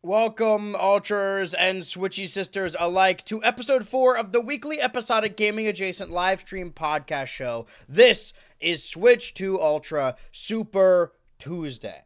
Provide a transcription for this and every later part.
Welcome, Ultras and Switchy Sisters alike, to episode 4 of the weekly episodic gaming adjacent live stream podcast show. This is Switch to Ultra Super Tuesday.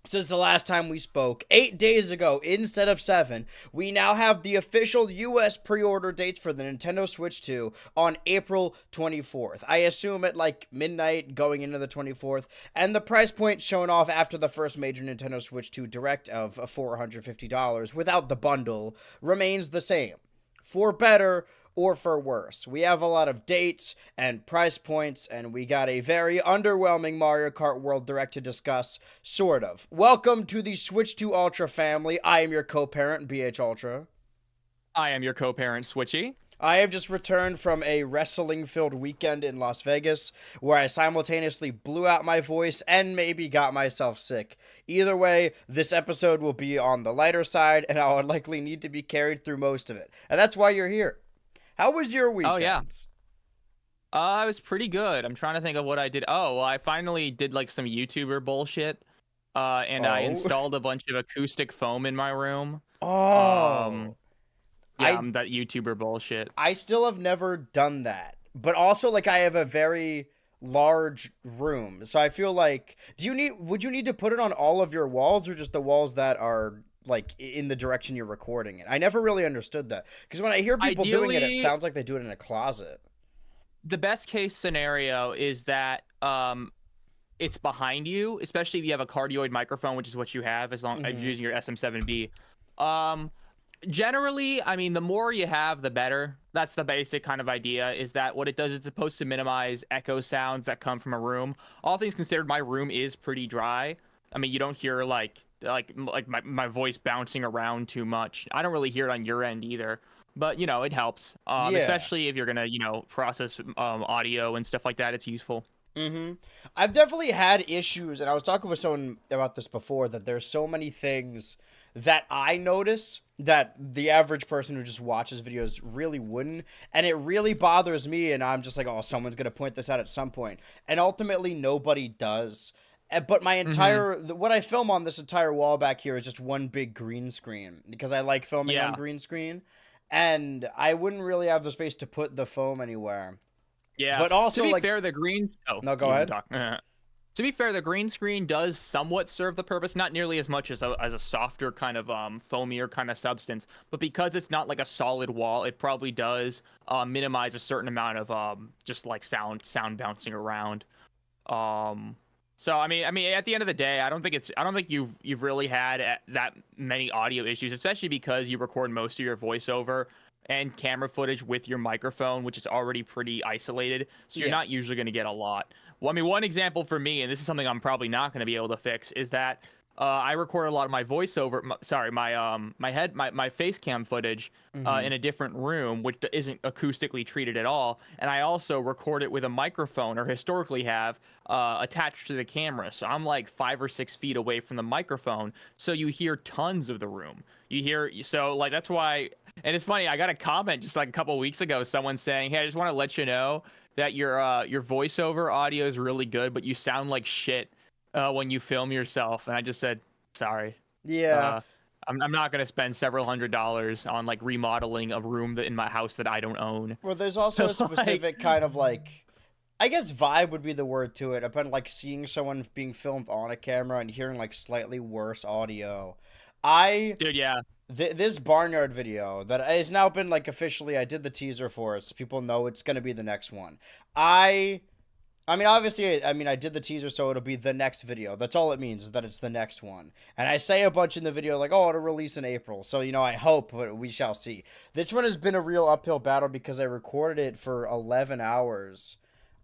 Since the last time we spoke, 8 days ago instead of 7, we now have the official US pre-order dates for the Nintendo Switch 2 on April 24th. I assume at like midnight going into the 24th, and the price point shown off after the first major Nintendo Switch 2 Direct of $450 without the bundle remains the same. For better or for worse. We have a lot of dates and price points, and we got a very underwhelming Mario Kart World Direct to discuss, sort of. Welcome to the Switch 2 Ultra family. I am your co-parent, BHultra. I am your co-parent, Switchy. I have just returned from a wrestling-filled weekend in Las Vegas, where I simultaneously blew out my voice and maybe got myself sick. Either way, this episode will be on the lighter side, and I would likely need to be carried through most of it. And that's why you're here. How was your weekend? Oh, yeah. It was pretty good. I'm trying to think of what I did. Oh, well, I finally did like some YouTuber bullshit. And I installed a bunch of acoustic foam in my room. Oh. That YouTuber bullshit. I still have never done that. But also, like, I have a very large room. So I feel like, would you need to put it on all of your walls, or just the walls that are like in the direction you're recording it? I never really understood that, because when I hear people doing it, it sounds like they do it in a closet. The best case scenario is that it's behind you, especially if you have a cardioid microphone, which is what you have, as long as you're using your SM7B. Generally, I mean, the more you have, the better. That's the basic kind of idea, is that what it does is it's supposed to minimize echo sounds that come from a room. All things considered, my room is pretty dry. I mean, you don't hear like my voice bouncing around too much. I don't really hear it on your end either, but you know, it helps. Especially if you're gonna, process audio and stuff like that. It's useful. I've definitely had issues, and I was talking with someone about this before, that there's so many things that I notice that the average person who just watches videos really wouldn't, and it really bothers me, and I'm just like, oh, someone's gonna point this out at some point, and ultimately nobody does. But my entire, what I film on this entire wall back here is just one big green screen, because I like filming on green screen, and I wouldn't really have the space to put the foam anywhere. Yeah, but also, to be fair, the green... Oh, no, go ahead. To be fair, the green screen does somewhat serve the purpose, not nearly as much as a softer kind of foamier kind of substance, but because it's not like a solid wall, it probably does minimize a certain amount of just like sound bouncing around. So I mean, at the end of the day, I don't think you've really had that many audio issues, especially because you record most of your voiceover and camera footage with your microphone, which is already pretty isolated. So you're not usually going to get a lot. Well, I mean, one example for me, and this is something I'm probably not going to be able to fix, is that I record a lot of my voiceover, my face cam footage in a different room, which isn't acoustically treated at all. And I also record it with a microphone, or historically have, attached to the camera. So I'm like 5 or 6 feet away from the microphone. So you hear tons of the room. So like, that's why, and it's funny, I got a comment just like a couple weeks ago, someone saying, hey, I just want to let you know that your voiceover audio is really good, but you sound like shit when you film yourself. And I just said, sorry. Yeah. I'm not going to spend several $100s on like remodeling a room in my house that I don't own. Well, there's also a specific kind of like, I guess vibe would be the word to it. I've been like seeing someone being filmed on a camera and hearing like slightly worse audio. Dude, yeah. This barnyard video that has now been like officially, I did the teaser for it, so people know it's going to be the next one. I mean, obviously, I did the teaser, so it'll be the next video. That's all it means, is that it's the next one. And I say a bunch in the video, like, oh, it'll release in April. So, I hope, but we shall see. This one has been a real uphill battle because I recorded it for 11 hours.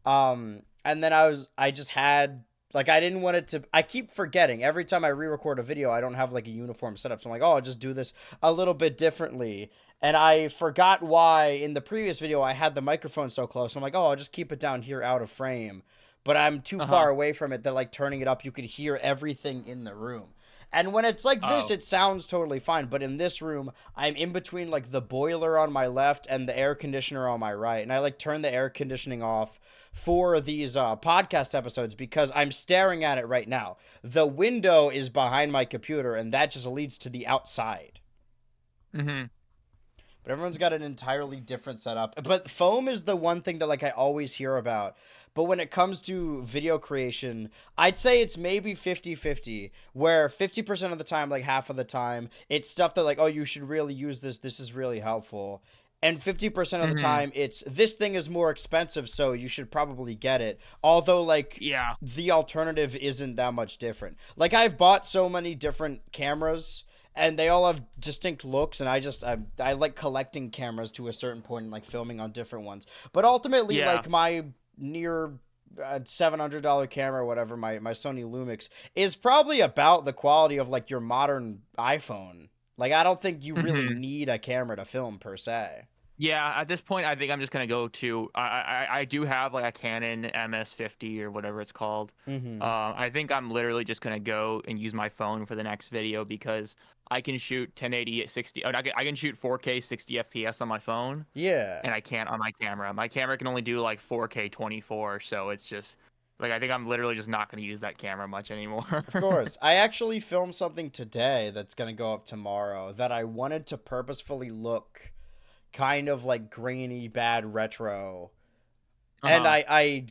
And then I just had... Like, I didn't want it to... I keep forgetting. Every time I re-record a video, I don't have, like, a uniform setup. So I'm like, oh, I'll just do this a little bit differently. And I forgot why in the previous video I had the microphone so close. I'm like, oh, I'll just keep it down here out of frame. But I'm too far away from it that, like, turning it up, you could hear everything in the room. And when it's like this, Oh. it sounds totally fine. But in this room, I'm in between like the boiler on my left and the air conditioner on my right. And I like turn the air conditioning off for these podcast episodes because I'm staring at it right now. The window is behind my computer, and that just leads to the outside. Mm-hmm. But everyone's got an entirely different setup. But foam is the one thing that like I always hear about. But when it comes to video creation, I'd say it's maybe 50-50, where 50% of the time, like half of the time, it's stuff that like, oh, you should really use this. This is really helpful. And 50% of the Mm-hmm. time, it's this thing is more expensive, so you should probably get it. Although, like, Yeah. the alternative isn't that much different. Like, I've bought so many different cameras and they all have distinct looks, and I like collecting cameras to a certain point and like filming on different ones. But ultimately, Yeah. like my near $700 camera or whatever, my Sony Lumix is probably about the quality of like your modern iPhone. Like I don't think you really Mm-hmm. need a camera to film per se. Yeah, at this point, I think I'm just gonna go to. I do have like a Canon MS50 or whatever it's called. Mm-hmm. I think I'm literally just gonna go and use my phone for the next video because I can shoot 1080 at 60. Oh, I can shoot 4K 60 FPS on my phone, Yeah. and I can't on my camera. My camera can only do like 4K 24, so it's just like I think I'm literally just not gonna use that camera much anymore. Of course. I actually filmed something today that's going to go up tomorrow that I wanted to purposefully look kind of like grainy, bad retro. And Uh-huh.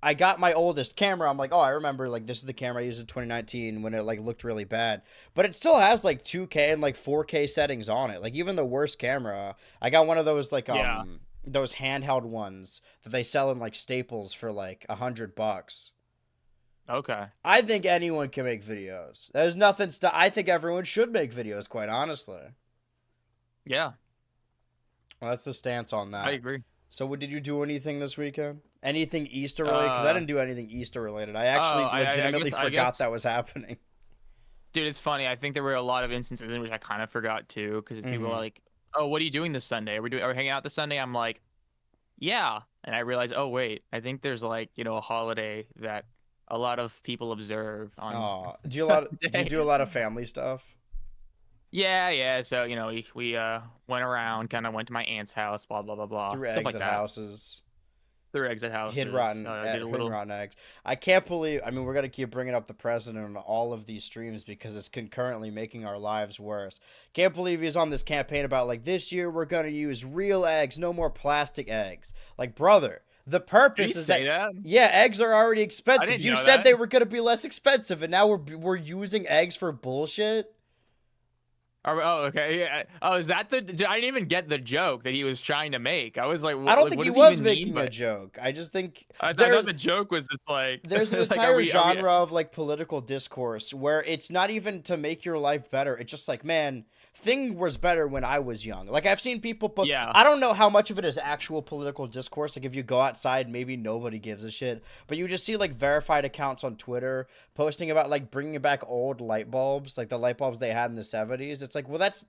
I got my oldest camera. I'm like, oh, I remember like this is the camera I used in 2019 when it like looked really bad. But it still has like 2K and like 4K settings on it. Like even the worst camera, I got one of those like Yeah. those handheld ones that they sell in like Staples for like $100. Okay. I think anyone can make videos. There's nothing. I think everyone should make videos. Quite honestly, Yeah, well, that's the stance on I that. agree. So, did you do anything this weekend? Anything Easter related? Because I Uh didn't do anything Easter related. I oh, actually I legitimately guess I forgot guess that was happening. Dude, it's funny. I think there were a lot of instances in which I kind of forgot too, because people are Mm-hmm. like, "Oh, what are you doing this Sunday? Are we hanging out this Sunday?" I'm like, "Yeah," and I realize, oh wait, I think there's like a holiday that a lot of people observe on Oh, do you Sunday. do a lot of family stuff? Yeah, yeah. So we went around, kind of went to my aunt's house, blah blah blah blah, Through stuff like exit that. houses. Through exit Hid houses. rotten, Did a hidden little. rotten eggs. I can't believe. I mean, we're gonna keep bringing up the president on all of these streams because it's concurrently making our lives worse. Can't believe he's on this campaign about like this year we're gonna use real eggs, no more plastic eggs. Like, brother, the Did he purpose is say that that? yeah, eggs are already I expensive. didn't You know said that. they were gonna be less expensive, and now we're using eggs for bullshit. Oh, okay. Yeah. Oh, is that the? I didn't even get the joke that he was trying to make. I was like, I don't like, think what he does he was even mean making a by? joke. I just think I thought the joke was just like, there's an like, are entire we? genre of like political discourse where it's not even to make your life better. It's just like, man, thing was better when I was young. Like I've seen people, but Yeah. I don't know how much of it is actual political discourse. Like if you go outside, maybe nobody gives a shit, but you just see like verified accounts on Twitter posting about like bringing back old light bulbs, like the light bulbs they had in the 70s. It's like, well, that's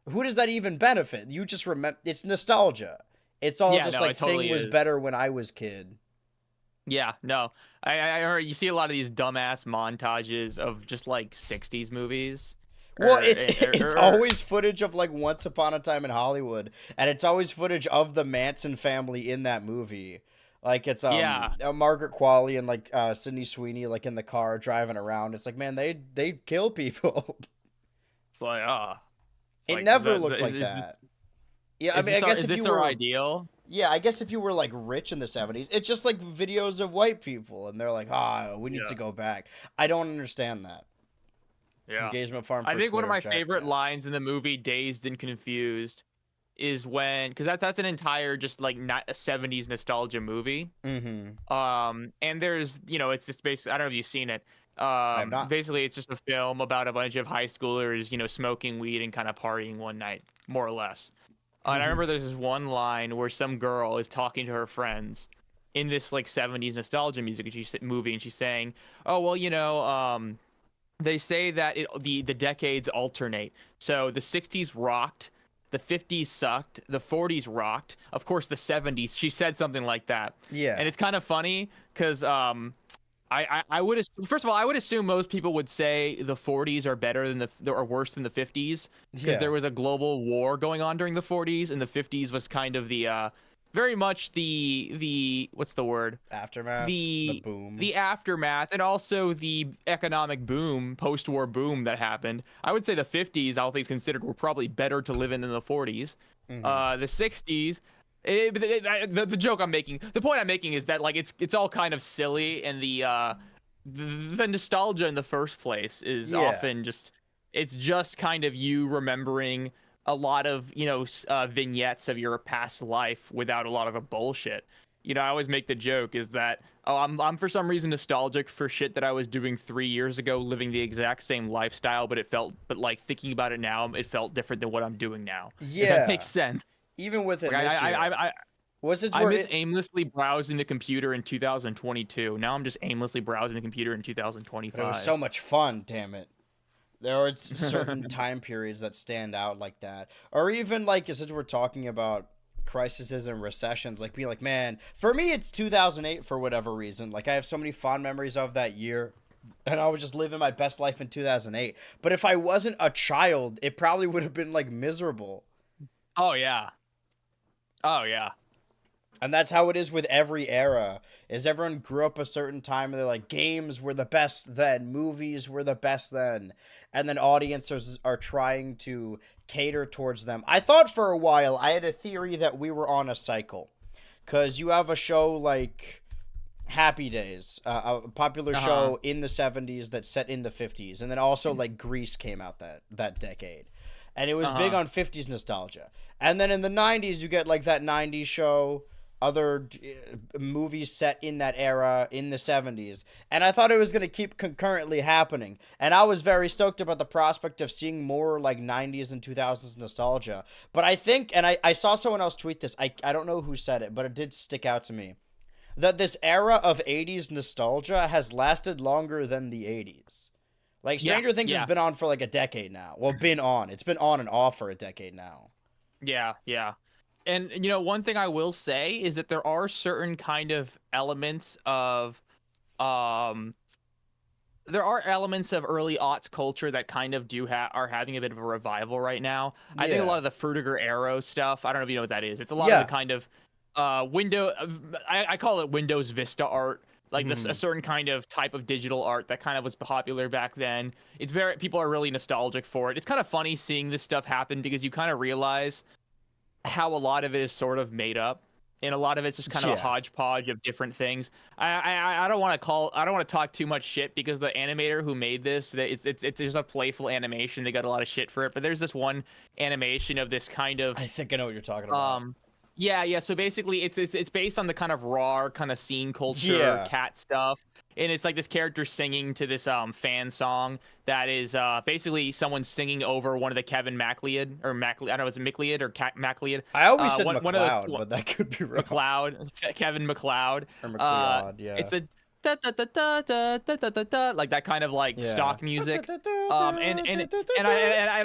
who does that even benefit? You just remember it's nostalgia. It's all Yeah. just No, like it thing totally was is. better when I was kid. Yeah. No. I heard you see a lot of these dumbass montages of just like '60s movies, Well, or, it's or, it's or always footage of like Once Upon a Time in Hollywood, and it's always footage of the Manson family in that movie. Like it's yeah. Margaret Qualley and like Sydney Sweeney like in the car driving around. It's like, man, they kill people. It's like, it's It like never looked like is that. Yeah, I mean, I our guess is if this you our were ideal? yeah, I guess if you were like rich in the 70s, it's just like videos of white people, and they're like, we need Yeah. to go back. I don't understand that. Yeah. Engagement farm I for think one of Twitter, my check favorite that. lines in the movie Dazed and Confused is when, because that's an entire just like not a 70s nostalgia movie. Mm-hmm. And there's, it's just basically, I don't know if you've seen it. I have not. Basically it's just a film about a bunch of high schoolers, smoking weed and kind of partying one night, more or less. And I Mm-hmm. remember there's this one line where some girl is talking to her friends in this like 70s nostalgia music movie, and she's saying, "Oh, well, they say that the decades alternate. So the 60s rocked, the 50s sucked, the 40s rocked. Of course, the 70s." She said something like that, Yeah. and it's kind of funny because I would first of all, I would assume most people would say the 40s are better than or worse than the 50s because Yeah. there was a global war going on during the 40s, and the 50s was kind of the very much the what's the word, Aftermath, the the boom. the aftermath, and also the economic boom, post-war boom that happened. I would say the 50s, all things considered, were probably better to live in than the 40s. Hmm. The 60s, the joke I'm making, the point I'm making is that like it's all kind of silly, and the nostalgia in the first place is Yeah. often just, it's just kind of you remembering a lot of, vignettes of your past life without a lot of the bullshit. I always make the joke is that, oh, I'm for some reason nostalgic for shit that I was doing 3 years ago, living the exact same lifestyle, but like thinking about it now, it felt different than what I'm doing now. If that makes Yeah. sense. Even within Like this year. Was it I where miss it aimlessly browsing the computer in 2022. Now I'm just aimlessly browsing the computer in but it was 2025. so much fun, damn it. There are certain time periods that stand out like that. Or even like since we're talking about crises and recessions, like being like, man, for me it's 2008 for whatever reason. Like I have so many fond memories of that year. And I was just living my best life in 2008. But if I wasn't a child, it probably would have been like miserable. Oh yeah. Oh yeah. And that's how it is with every era. Is everyone grew up a certain time and they're like games were the best then, movies were the best then, and then audiences are trying to cater towards them. I thought for a while I had a theory that we were on a cycle. Cuz you have a show like Happy Days, a popular Uh-huh. show in the 70s that's set in the 50s, and then also like Grease came out that decade. And it was big Uh-huh. on 50s nostalgia. And then in the 90s you get like that 90s show, other movies set in that era in the 70s. And I thought it was going to keep concurrently happening. And I was very stoked about the prospect of seeing more like 90s and 2000s nostalgia. But I think, and I saw someone else tweet this, I don't know who said it, but it did stick out to me, that this era of 80s nostalgia has lasted longer than the 80s. Like Yeah. Stranger Things has Yeah. been on for like a decade now. Well, been on. It's been on and off for a decade now. Yeah. Yeah. And one thing I will say is that there are certain kind of elements of um there are elements of early aughts culture that kind of are having a bit of a revival right now. I think a Yeah. lot of the Frutiger Arrow stuff, I don't know if you know what that is. It's a lot of the Yeah. kind of I call it Windows Vista art, like this a Mhm. certain kind of type of digital art that kind of was popular back then. It's very, people are really nostalgic for it. It's kind of funny seeing this stuff happen because you kind of realize how a lot of it is sort of made up, and a lot of it's just kind of a Yeah. hodgepodge of different things. I don't want to talk too much shit because the animator who made this, that it's just a playful animation. They got a lot of shit for it, but there's this one animation of this kind of I think I know what you're talking about. um yeah, so basically it's based on the kind of raw kind of scene culture Yeah. cat stuff, and it's like this character singing to this fan song that is basically someone singing over one of the Kevin MacLeod or Macleod, I don't know, it's Macleod or MacLeod, I always said one of those McLeod, but that could be wrong. Kevin MacLeod. Or Uh, McLeod, yeah. it's the da da da da da da da da da, like that kind of like Yeah. stock music. And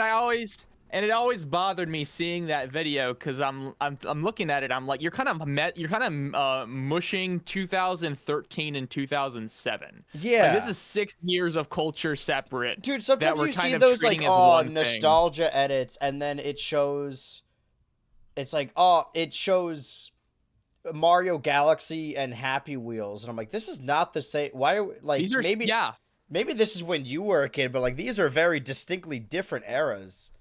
I always, and it always bothered me seeing that video because I'm looking at it. I'm like, you're kind of mushing 2013 and 2007. Like this Yeah. is 6 years of culture separate Dude, that sometimes we're you see kind of those like treating as one thing. nostalgia edits and then it shows it's like it shows Mario Galaxy and Happy Wheels and I'm like this is not the same. Why are like These are yeah. maybe this is when you were a kid but like these are very distinctly different eras.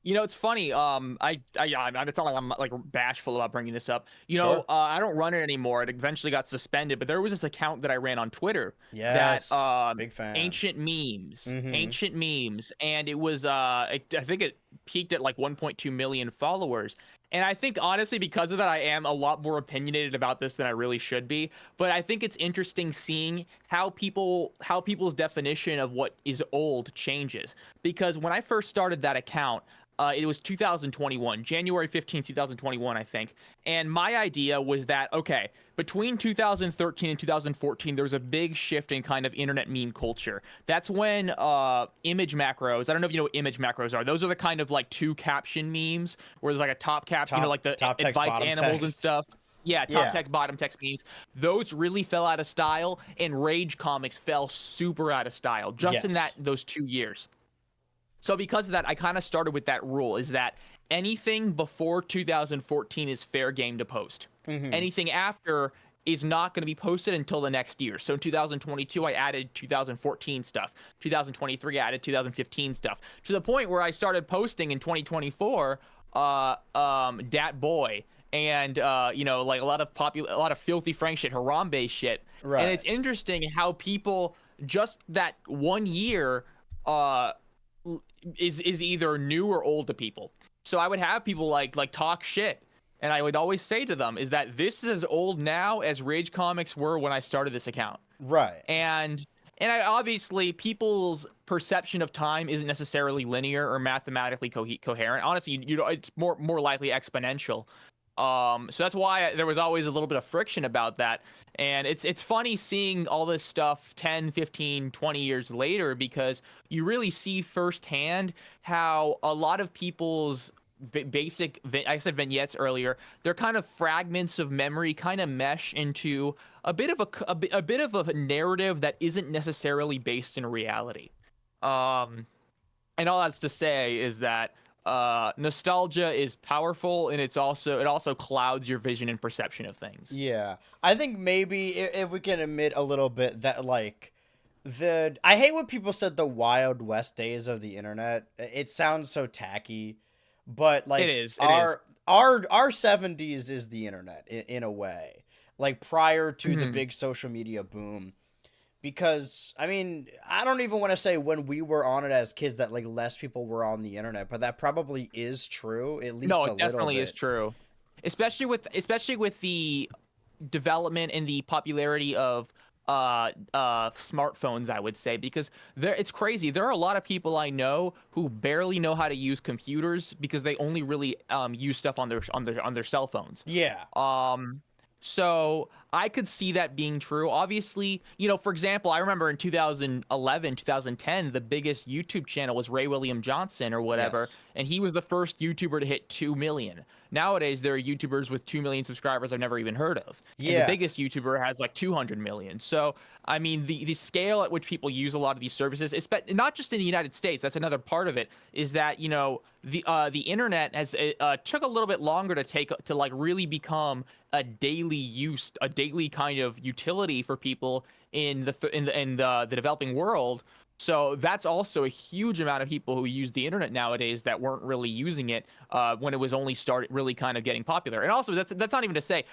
It's funny. It's not like I'm like bashful about bringing this up. Sure. I don't run it anymore. It eventually got suspended, but there was this account that I ran on Twitter that Yes. Big fan. Mhm. ancient memes, and it was I think it peaked at like 1.2 million followers. And I think honestly, because of that, I am a lot more opinionated about this than I really should be. But I think it's interesting seeing how people's definition of what is old changes. Because when I first started that account, it was 2021, January 15th, 2021, I think. And my idea was that, okay, between 2013 and 2014, there was a big shift in kind of internet meme culture. That's when image macros, I don't know if you know what image macros are. Those are the kind of like two caption memes where there's like a top cap, Top like the top text, advice bottom animals and text. stuff. Yeah, top text, bottom text memes. Those really fell out of style, and Rage comics fell super out of style just in those 2 years. So because of that, I kind of started with that rule: is that anything before 2014 is fair game to post. Anything after is not going to be posted until the next year. So in 2022, I added 2014 stuff. 2023, I added 2015 stuff. To the point where I started posting in 2024, Dat Boy, and like a lot of filthy Frank shit, Harambe shit. Right. And it's interesting how people just that 1 year is either new or old to people. So I would have people like talk shit, and I would always say to them is that this is as old now as Rage comics were when I started this account. Right. And obviously people's perception of time isn't necessarily linear or mathematically coherent. Honestly, it's more likely exponential. So that's why there was always a little bit of friction about that. And it's funny seeing all this stuff 10, 15, 20 years later, because you really see firsthand how a lot of people's basic, I said vignettes earlier, they're kind of fragments of memory kind of mesh into a bit of a narrative that isn't necessarily based in reality. And all that's to say is that nostalgia is powerful, and it also clouds your vision and perception of things. Yeah, I think maybe if we can admit a little bit that like I hate when people said the Wild West days of the internet. It sounds so tacky, but like our 70s is the internet in a way, like prior to the big social media boom. Because, I mean, I don't even want to say when we were on it as kids that, like, less people were on the internet, but that probably is true, at least a little bit. No, it definitely is true. Especially with the development and the popularity of smartphones, I would say, because it's crazy. There are a lot of people I know who barely know how to use computers because they only really use stuff on their cell phones. Yeah. So I could see that being true. Obviously, for example, I remember in 2011, 2010, the biggest YouTube channel was Ray William Johnson or whatever. Yes. And he was the first YouTuber to hit 2 million. Nowadays, there are YouTubers with 2 million subscribers I've never even heard of. Yeah. And the biggest YouTuber has like 200 million. So, I mean, the scale at which people use a lot of these services, not just in the United States, that's another part of it, is that, the internet has took a little bit longer to like really become a daily kind of utility for people in the developing world. So that's also a huge amount of people who use the internet nowadays that weren't really using it when it was only really kind of getting popular. And also that's not even to say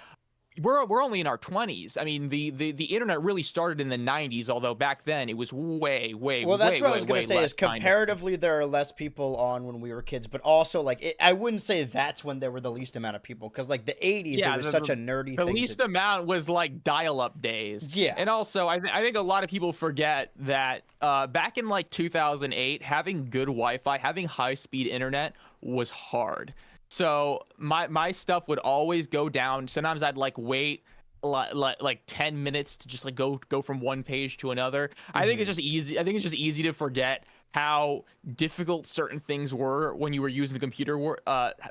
we're only in our 20s. I mean, the internet really started in the 90s, although back then it was way well, that's what I was going to say is comparatively there are less people on when we were kids, but also like I wouldn't say that's when there were the least amount of people, because like the 80s it was such a nerdy thing. The least amount was like dial-up days. Yeah. And also I think a lot of people forget that back in like 2008, having good Wi-Fi, having high-speed internet was hard. So my stuff would always go down. Sometimes I'd like wait like 10 minutes to just like go from one page to another. I think it's just easy. I think it's just easy to forget how difficult certain things were when you were using the computer.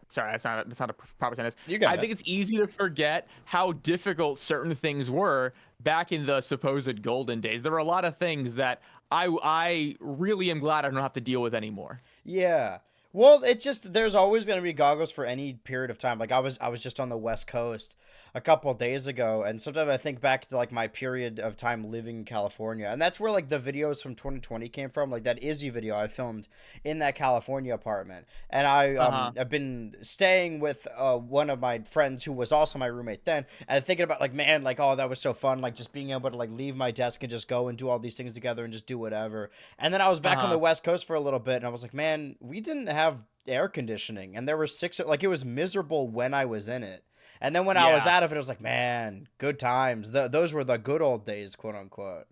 Sorry, that's not a proper sentence. I think it's easy to forget how difficult certain things were back in the supposed golden days. There were a lot of things that I really am glad I don't have to deal with anymore. Yeah. Well, it's just there's always going to be goggles for any period of time. Like I was just on the West Coast a couple of days ago, and sometimes I think back to like my period of time living in California, and that's where like the videos from 2020 came from. Like that Izzy video I filmed in that California apartment, and I've been staying with one of my friends who was also my roommate then, and thinking about like, man, like, oh, that was so fun, like just being able to like leave my desk and just go and do all these things together and just do whatever. And then I was back on the West Coast for a little bit, and I was like, man, we didn't have air conditioning, and there were it was miserable when I was in it. And then when I was out of it, I was like, man, good times. Those were the good old days, quote unquote.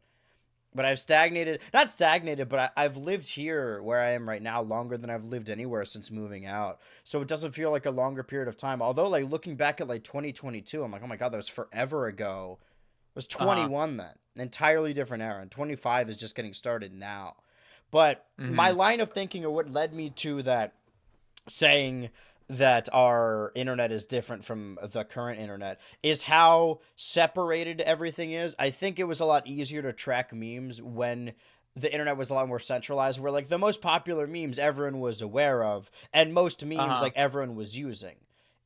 But I've not stagnated, but I've lived here where I am right now longer than I've lived anywhere since moving out. So it doesn't feel like a longer period of time. Although like looking back at like 2022, I'm like, oh my God, that was forever ago. It was 21 then. Entirely different era. And 25 is just getting started now. But my line of thinking, or what led me to that saying that our internet is different from the current internet is how separated everything is. I think it was a lot easier to track memes when the internet was a lot more centralized, where like the most popular memes everyone was aware of, and most memes Uh-huh. like everyone was using.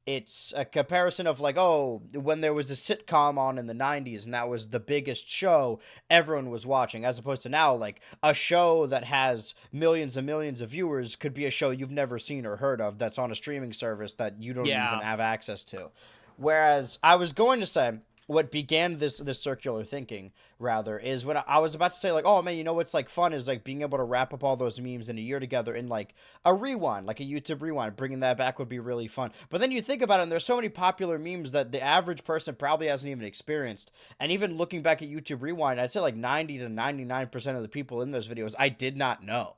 It's a comparison of like, oh, when there was a sitcom on in the 90s and that was the biggest show everyone was watching, as opposed to now, like a show that has millions and millions of viewers could be a show you've never seen or heard of that's on a streaming service that you don't even Yeah. have access to. Whereas I was going to say, what began this circular thinking rather is when I was about to say like, oh man, you know what's like fun is like being able to wrap up all those memes in a year together in like a rewind, like a YouTube rewind. Bringing that back would be really fun. But then you think about it, and there's so many popular memes that the average person probably hasn't even experienced. And even looking back at YouTube rewind, I'd say like 90 to 99% of the people in those videos I did not know.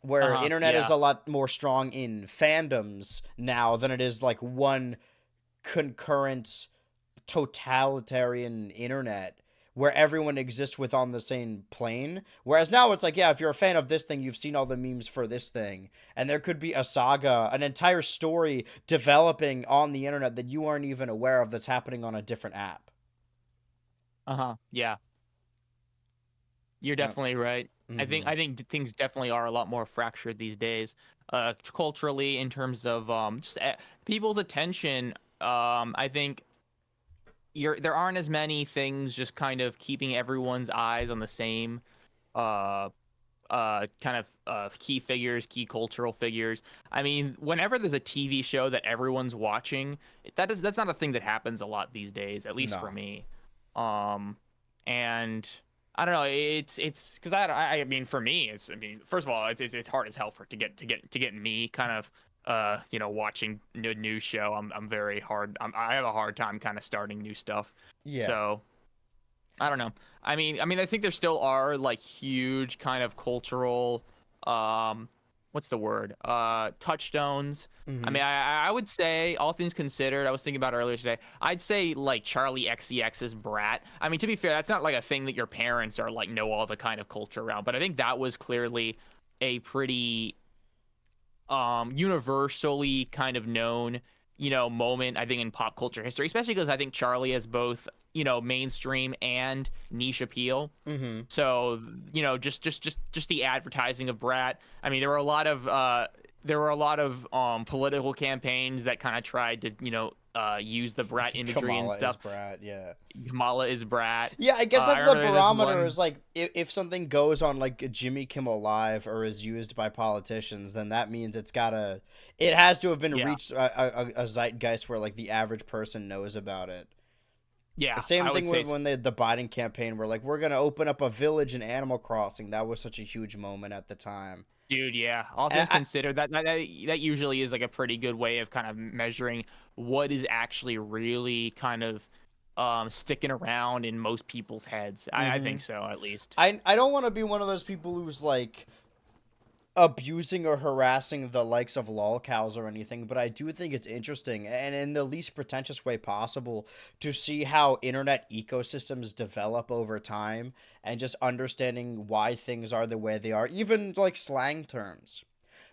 Where Uh-huh. internet is Yeah. a lot more strong in fandoms now than it is like one concurrent totalitarian internet where everyone exists with on the same plane. Whereas now it's like, yeah, if you're a fan of this thing, you've seen all the memes for this thing. And there could be a saga, an entire story developing on the internet that you aren't even aware of that's happening on a different app. Uh-huh. Yeah. You're Yeah. definitely right. Mm-hmm. I think things definitely are a lot more fractured these days, culturally in terms of just people's attention. I think there aren't as many things just kind of keeping everyone's eyes on the same uh kind of key figures, key cultural figures. I mean, whenever there's a TV show that everyone's watching, that's not a thing that happens a lot these days, at least for No. me. Um, and I don't know, it's because I mean, for me, it's, I mean, first of all, it's hard as hell for to get me kind of watching a new show. I'm very hard. I have a hard time kind of starting new stuff. Yeah. So I don't know. I mean, I think there still are like huge kind of cultural, what's the word? Touchstones. I Mm-hmm. mean, I would say, all things considered, I was thinking about it earlier today. I'd say like Charlie XCX's Brat. I mean, to be fair, that's not like a thing that your parents are like know all the kind of culture around, but I think that was clearly a pretty universally kind of known moment, I think, in pop culture history, especially because I think Charlie has both mainstream and niche appeal. Mm-hmm. So just the advertising of Brat. I mean, there were a lot of political campaigns that kind of tried to use the Brat imagery and Kamala is stuff. Brat, yeah. Kamala is Brat. Yeah, I guess I that's the remember this barometer one. is like if something goes on like Jimmy Kimmel Live or is used by politicians, then that means it has to have been Yeah, reached a zeitgeist where like the average person knows about it. The yeah, same I would thing say with when the Biden campaign were like, we're gonna open up a village in Animal Crossing. That was such a huge moment at the time. dude, yeah. All And things considered, that usually is like a pretty good way of kind of measuring what is actually really kind of sticking around in most people's heads. I hmm think so, at least. I don't want to be one of those people who's like abusing or harassing the likes of lol cows or anything, but I do think it's interesting and in the least pretentious way possible to see how internet ecosystems develop over time and just understanding why things are the way they are, even like slang terms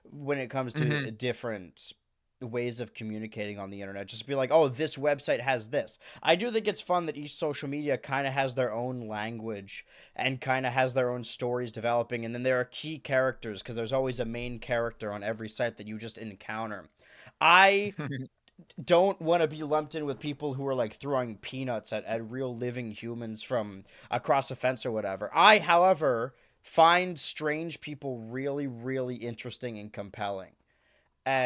when it comes Hmm. to different ways of communicating on the internet. Just be like, oh, this website has this. I do think it's fun that each social media kind of has their own language and kind of has their own stories developing, and then there are key characters because there's always a main character on every site that you just encounter. I don't want to be lumped in with people who are like throwing peanuts at real living humans from across a fence or whatever. I, however, find strange people really, really interesting and compelling.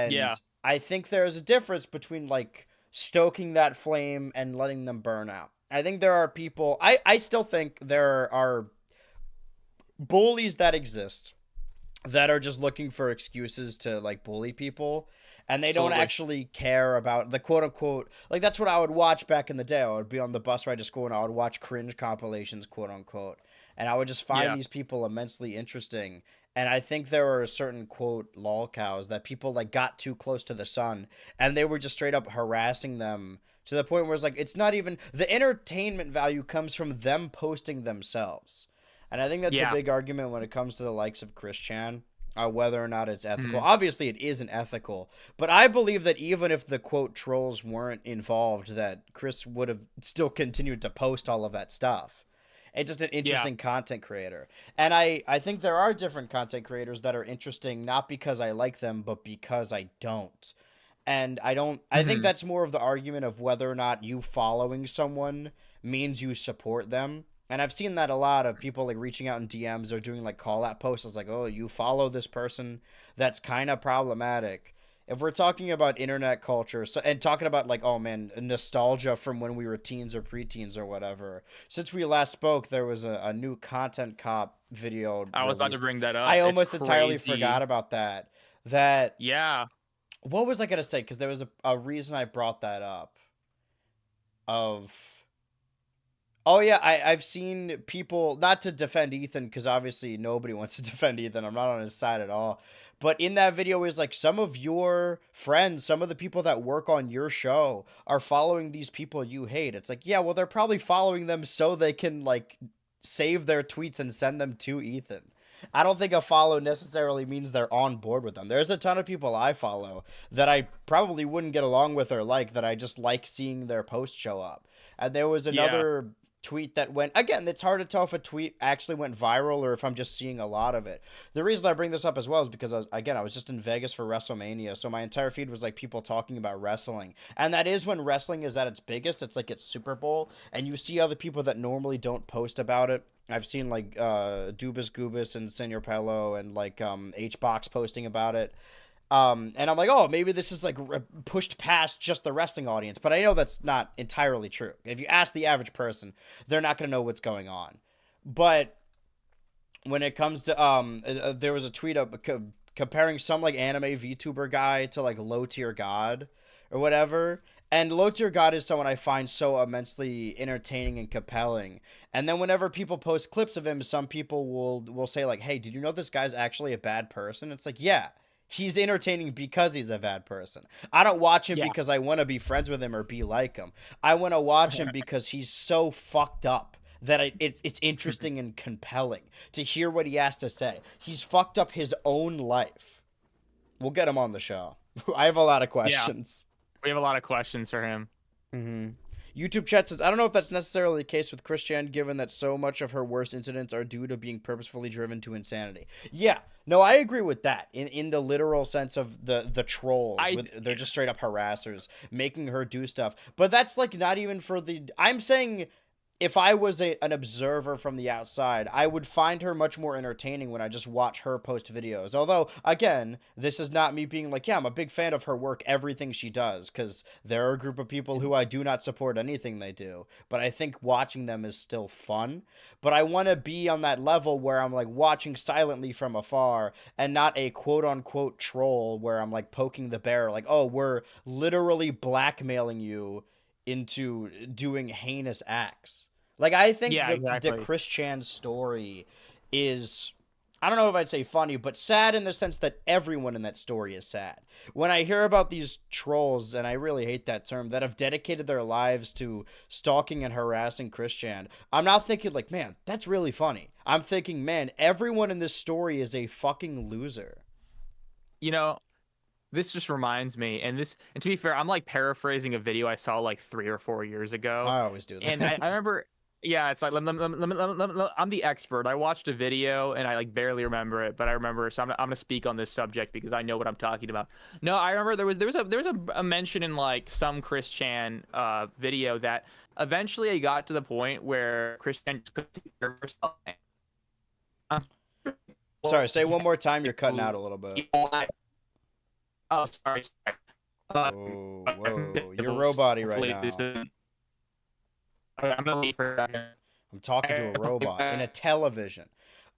Yeah, And I think there's a difference between like stoking that flame and letting them burn out. I think there are people, I still think there are bullies that exist that are just looking for excuses to like bully people, and they don't absolutely. actually care about the quote unquote, like that's what I would watch back in the day. I would be on the bus ride to school and I would watch cringe compilations, quote unquote, and I would just find Yeah. these people immensely interesting. And I think there were certain quote lol cows that people like got too close to the sun and they were just straight up harassing them to the point where it's like it's not even the entertainment value comes from them posting themselves. And I think that's a Yeah. big argument when it comes to the likes of Chris Chan. whether or not it's ethical. Mhm. Obviously, it isn't ethical, but I believe that even if the quote trolls weren't involved, that Chris would have still continued to post all of that stuff. It's just an Yeah. interesting content creator. And I think there are different content creators that are interesting, not because I like them, but because I don't. And I think Mhm. that's more of the argument of whether or not you following someone means you support them. And I've seen that a lot of people like reaching out in DMs or doing like call out posts. It's like, oh, you follow this person. That's kind of problematic. If we're talking about internet culture, so, and talking about like, oh man, nostalgia from when we were teens or preteens or whatever. Since we last spoke, there was a new Content Cop video I was about to released. bring that I up. It's almost entirely forgot crazy. about that. That Yeah. what was I gonna say? Because there was a reason I brought that up. Of oh yeah, I've seen people not to defend Ethan because obviously nobody wants to defend Ethan. I'm not on his side at all. But in that video is like some of your friends, some of the people that work on your show are following these people you hate. It's like, yeah, well, they're probably following them so they can like save their tweets and send them to Ethan. I don't think a follow necessarily means they're on board with them. There's a ton of people I follow that I probably wouldn't get along with or like that I just like seeing their posts show up. And there was Yeah. another tweet that went again, it's hard to tell if a tweet actually went viral or if I'm just seeing a lot of it. The reason I bring this up as well is because I was just in Vegas for WrestleMania, so my entire feed was like people talking about wrestling. And that is when wrestling is at its biggest. It's like it's Super Bowl and you see other people that normally don't post about it. I've seen like Dubas Goobus and Senor Pello and like HBox posting about it. And I'm like, oh, maybe this is like pushed past just the wrestling audience. But I know that's not entirely true. If you ask the average person, they're not going to know what's going on. But when it comes to, there was a tweet up comparing some like anime VTuber guy to like low tier god or whatever. And low tier god is someone I find so immensely entertaining and compelling. And then whenever people post clips of him, some people will say like, hey, did you know this guy's actually a bad person? It's like, yeah, he's entertaining because he's a bad person. I don't watch him Yeah. because I want to be friends with him or be like him. I want to watch him because he's so fucked up that it's interesting and compelling to hear what he has to say. He's fucked up his own life. We'll get him on the show. I have a lot of Yeah. questions. We have a lot of questions for him. Mm-hmm. YouTube chat says, I don't know if that's necessarily the case with Christian, given that so much of her worst incidents are due to being purposefully driven to insanity. Yeah, no, I agree with that. In the literal sense of the trolls, they're just straight up harassers making her do stuff. But that's like not even for the. I'm saying if I was an observer from the outside, I would find her much more entertaining when I just watch her post videos. Although, again, this is not me being like, yeah, I'm a big fan of her work, everything she does, because there are a group of people who I do not support anything they do. But I think watching them is still fun. But I want to be on that level where I'm like watching silently from afar and not a quote unquote troll where I'm like poking the bear, like, oh, we're literally blackmailing you into doing heinous acts. Like I think Yeah, the exactly. Chris Chan story is I don't know if I'd say funny, but sad in the sense that everyone in that story is sad. When I hear about these trolls, and I really hate that term, that have dedicated their lives to stalking and harassing Chris Chan, I'm not thinking like, man, that's really funny. I'm thinking, man, everyone in this story is a fucking loser. You know, this just reminds me, and to be fair, I'm like paraphrasing a video I saw like 3 or 4 years ago, I always do and I that. remember, yeah, it's like I'm the expert. I watched a video and I like barely remember it, but I remember, so I'm gonna speak on this subject because I know what I'm talking about. No, I remember there was a mention in like some Chris Chan video that eventually it got to the point where Chris Chan just couldn't take care of herself. Sorry, say one more time. You're cutting out a little bit. Oh, sorry. Whoa, whoa. You're robot-y right Hopefully now. this isn't- Okay, I'm gonna leave for a second. I'm talking to a robot in a television.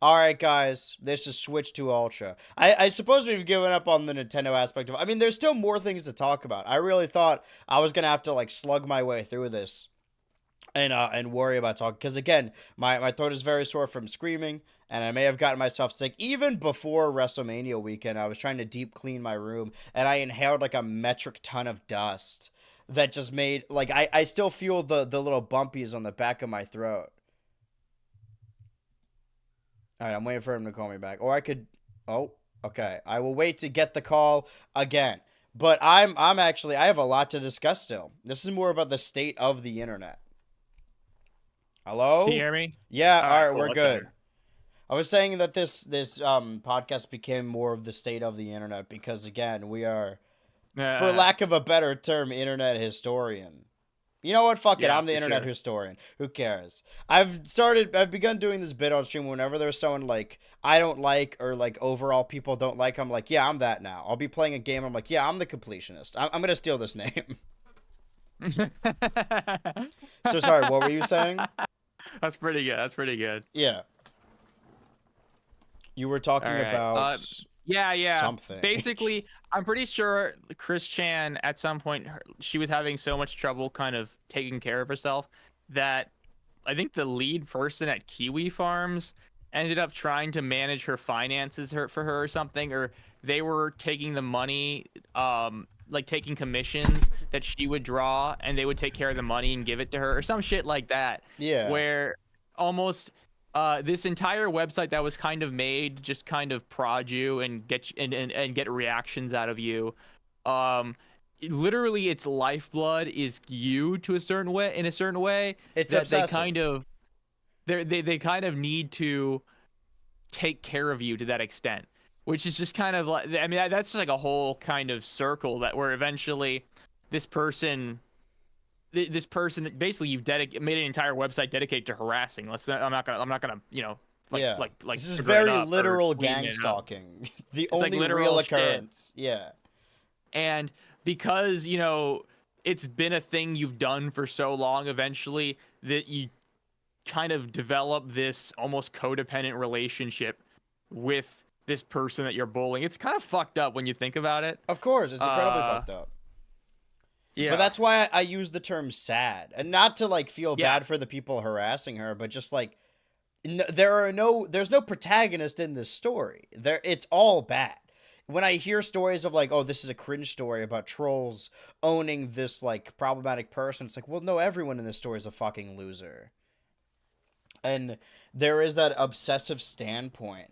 All right, guys, this is Switch to Ultra. I suppose we've given up on the Nintendo aspect of it. I mean, there's still more things to talk about. I really thought I was going to have to, like, slug my way through this and worry about talking. Because, again, my throat is very sore from screaming, and I may have gotten myself sick. Even before WrestleMania weekend, I was trying to deep clean my room, and I inhaled, like, a metric ton of dust that just made, like, I still feel the little bumpies on the back of my throat. All right, I'm waiting for him to call me back. Or I could... Oh, Okay, I will wait to get the call again. But I'm actually I have a lot to discuss still. This is more about the state of the internet. Can you Hello? hear me? Yeah, All all right, right, cool. we're That's good. better. I was saying that this podcast became more of the state of the internet because again, we are, for Uh, lack of a better term, internet historian. You know what? Fuck it. yeah, I'm the for internet sure. historian. Who cares? I've begun doing this bit on stream whenever there's someone like I don't like or like overall people don't like. I'm like, yeah, I'm that now. I'll be playing a game. I'm like, yeah, I'm the completionist. I'm gonna steal this name. So sorry. What were you saying? That's pretty good. That's pretty good. Yeah, you were All talking right. about Yeah. something. Basically, I'm pretty sure Chris Chan at some point she was having so much trouble kind of taking care of herself that I think the lead person at Kiwi Farms ended up trying to manage her finances for her or something, or they were taking the money, like taking commissions that she would draw, and they would take care of the money and give it to her, or some shit like that, Yeah, where almost this entire website that was kind of made just kind of prod you and and get reactions out of you. Um, Literally, its lifeblood is you to a certain way, in a certain way it's that they obsessive. kind of they kind of need to take care of you to that extent, which is just kind of like, I mean, that's just like a whole kind of circle that where eventually this person this person that basically you've made an entire website dedicated to harassing. I'm not gonna Yeah, like this is figure it very up or literal sweeten gang it up. stalking. The It's like only real literal shit. occurrence. Yeah. And because it's been a thing you've done for so long, eventually that you kind of develop this almost codependent relationship with this person that you're bullying. It's kind of fucked up when you think about it. Of course, it's incredibly Uh, fucked up. But yeah, that's why I use the term sad, and not to like feel yeah. bad for the people harassing her, but just like there's no protagonist in this story. It's all bad. When I hear stories of like, oh, this is a cringe story about trolls owning this like problematic person, it's like, well, no, everyone in this story is a fucking loser. And there is that obsessive standpoint.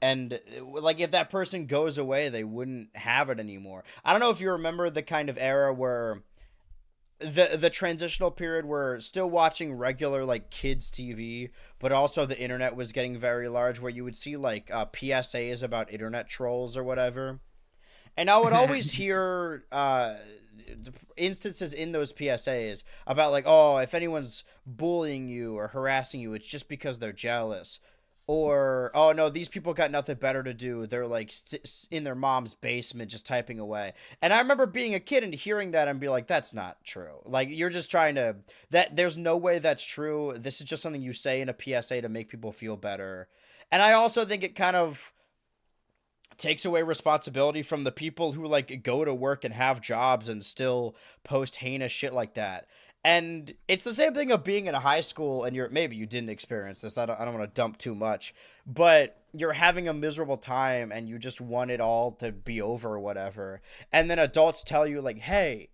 And like if that person goes away, they wouldn't have it anymore. I don't know if you remember the kind of era where the transitional period where still watching regular like kids TV, but also the internet was getting very large, where you would see like PSAs about internet trolls or whatever. And I would always hear instances in those PSAs about like, oh, if anyone's bullying you or harassing you, it's just because they're jealous. Or, oh no, these people got nothing better to do. They're like in their mom's basement just typing away. And I remember being a kid and hearing that and be like, that's not true. Like, you're just trying to, there's no way that's true. This is just something you say in a PSA to make people feel better. And I also think it kind of takes away responsibility from the people who like go to work and have jobs and still post heinous shit like that. And it's the same thing of being in a high school and you're maybe you didn't experience this. I don't want to dump too much, but you're having a miserable time and you just want it all to be over or whatever. And then adults tell you like, "Hey,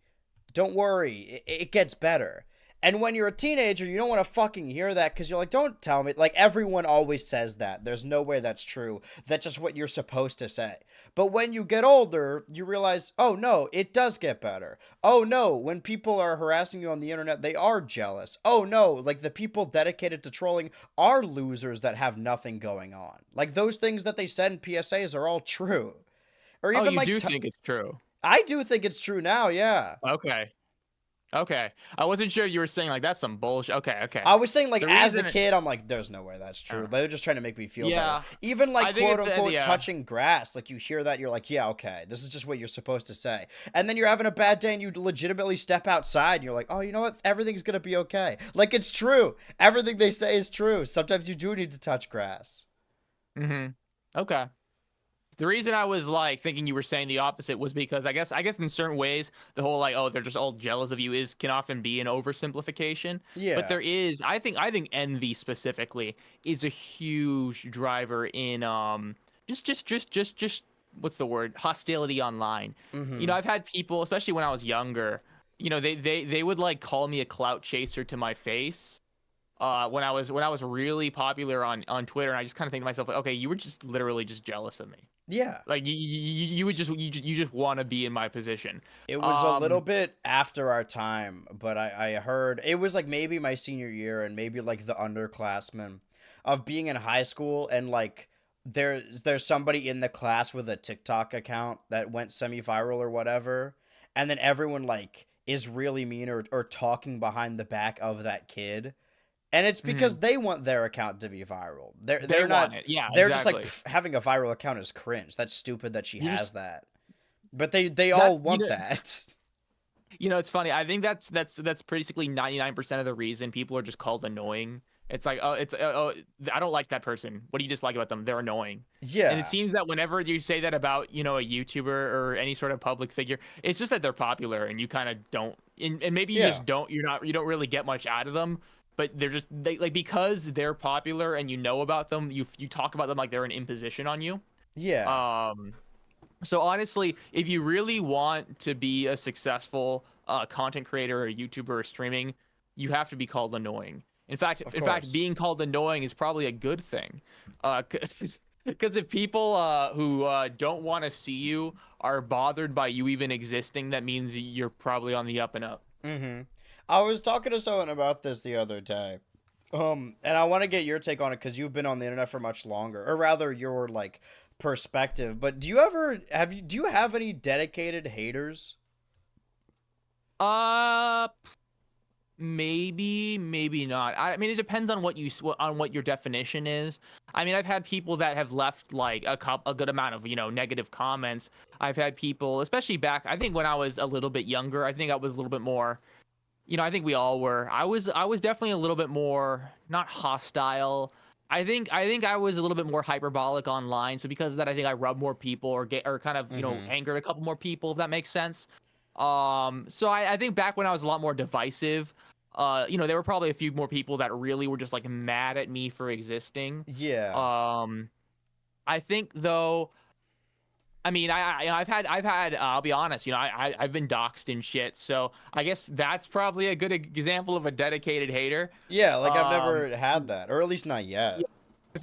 don't worry, it gets better." And when you're a teenager, you don't want to fucking hear that because you're like, don't tell me. Like, everyone always says that. There's no way that's true. That's just what you're supposed to say. But when you get older, you realize, oh no, it does get better. Oh no, when people are harassing you on the internet, they are jealous. Oh no, like the people dedicated to trolling are losers that have nothing going on. Like, those things that they said in PSAs are all true. Or Oh, even you like, do think it's true? I do think it's true now, yeah. Okay. Okay. I wasn't sure you were saying like that's some bullshit. Okay. Okay. I was saying, like, The as a reason. kid, I'm like, there's no way that's true. Uh, They're just trying to make me feel better. yeah, Even, I like, think quote it's unquote, yeah. touching grass, like, you hear that, you're like, yeah, okay, this is just what you're supposed to say. And then you're having a bad day and you legitimately step outside and you're like, oh, you know what? Everything's gonna be okay. Like, it's true. Everything they say is true. Sometimes you do need to touch grass. Mm-hmm. Okay. The reason I was like thinking you were saying the opposite was because I guess in certain ways the whole like, oh, they're just all jealous of you is can often be an oversimplification. But Yeah. there is I think envy specifically is a huge driver in just what's the word, hostility online. Mm-hmm. I've had people, especially when I was younger, they would like call me a clout chaser to my face. When I was really popular on Twitter, and I just kind of think to myself, like, okay, you were just literally just jealous of me. Yeah. Like you would you just want to be in my position. It was a little Um, bit after our time, but I heard it was like maybe my senior year and maybe like the underclassmen of being in high school and like there's somebody in the class with a TikTok account that went semi-viral or whatever, and then everyone like is really mean or talking behind the back of that kid. And it's because mhm. they want their account to be viral. They They're not want it. Yeah, they're just like exactly. having a viral account is cringe. That's stupid that she You has just that. But they that's all want that. it's funny. I think that's basically 99% of the reason people are just called annoying. It's like, oh, I don't like that person. What do you dislike about them? They're annoying. And it Yeah. seems that whenever you say that about, a YouTuber or any sort of public figure, it's just that they're popular and you kind of don't, and maybe you Yeah. just don't, you don't really get much out of them, but they like, because they're popular and you know about them, you talk about them like they're an imposition on you. Yeah. Um, so honestly, if you really want to be a successful content creator or YouTuber or streaming, you have to be called annoying. Of In fact, course. being called annoying is probably a good thing, because if people who don't want to see you are bothered by you even existing, that means you're probably on the up and up. Mhm. I was talking to someone about this the other day. And I want to get your take on it cuz you've been on the internet for much longer, or rather your like perspective. But do you have any dedicated haters? Uh, Maybe, maybe not. I mean, it depends on on what your definition is. I mean, I've had people that have left like a good amount of negative comments. I've had people, especially back, I think when I was a little bit younger. I think I was a little bit more. I think we all were. I was definitely a little bit more not hostile. I think I was a little bit more hyperbolic online. So because of that, I think I rubbed more people or get or kind of Mhm. angered a couple more people, if that makes sense. So I think back when I was a lot more divisive, there were probably a few more people that really were just like mad at me for existing. Yeah. Um, I think though, I mean, I've had, I'll be honest, I've been doxxed and shit. So I guess that's probably a good example of a dedicated hater. Yeah, like I've Um, never had that, or at least not yeah, yet.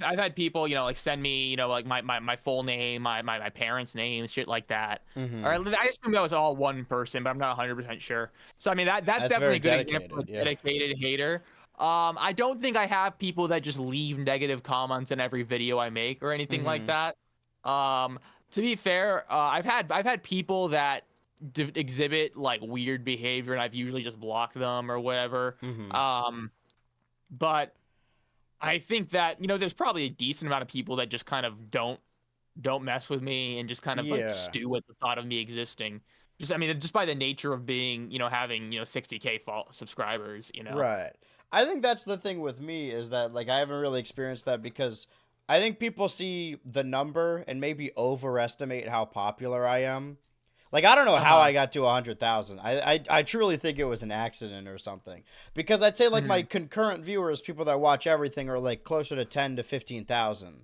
I've had people, like send me, like my full name, my parents' names, shit like that. Or Mhm. I assume that was all one person, but I'm not 100% sure. So I mean, that's That's definitely very a good example dedicated. of a Yeah. dedicated hater. I don't think I have people that just leave negative comments in every video I make or anything like Mhm. that. Um, to be fair, I've had people that exhibit like weird behavior, and I've usually just blocked them or whatever. Mhm. Um, but I think that there's probably a decent amount of people that just kind of don't mess with me and just kind of like Yeah. stew at the thought of me existing. Just I mean, just by the nature of being, having 60K subscribers. Right. I think that's the thing with me is that like I haven't really experienced that because I think people see the number and maybe overestimate how popular I am. Like I don't know Uh how huh. I got to 100,000. I truly think it was an accident or something. Because I'd say like my Hmm. concurrent viewers, people that watch everything, are like closer to 10 to 15,000.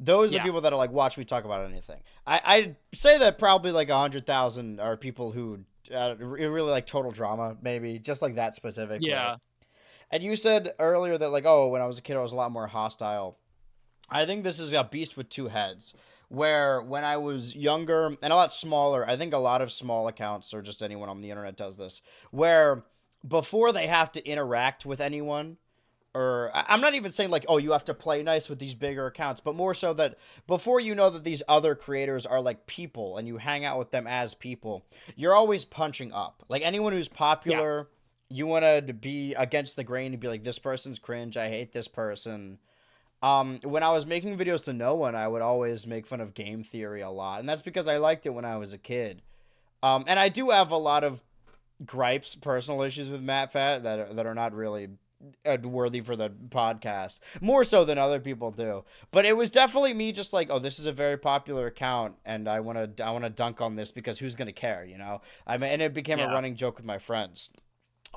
Those are the Yeah. people that are like watch me talk about anything. I'd say that probably like 100,000 are people who really like total drama, maybe just like that specifically. Yeah. And you said earlier that like, oh, when I was a kid, I was a lot more hostile. I think this is a beast with two heads. Where when I was younger and a lot smaller, I think a lot of small accounts or just anyone on the internet does this. Where before they have to interact with anyone, or I'm not even saying like, oh, you have to play nice with these bigger accounts, but more so that before you know that these other creators are like people and you hang out with them as people, you're always punching up. Like anyone who's Yeah. popular, you want to be against the grain and be like, this person's cringe. I hate this person. When I was making videos to no one, I would always make fun of game theory a lot, and that's because I liked it when I was a kid. And I do have a lot of gripes, personal issues with Matt Fat that are not really worthy for the podcast, more so than other people do. But it was definitely me, just like, oh, this is a very popular account, and I want to dunk on this because who's gonna care, you know? I mean, and it became a Yeah. running joke with my friends.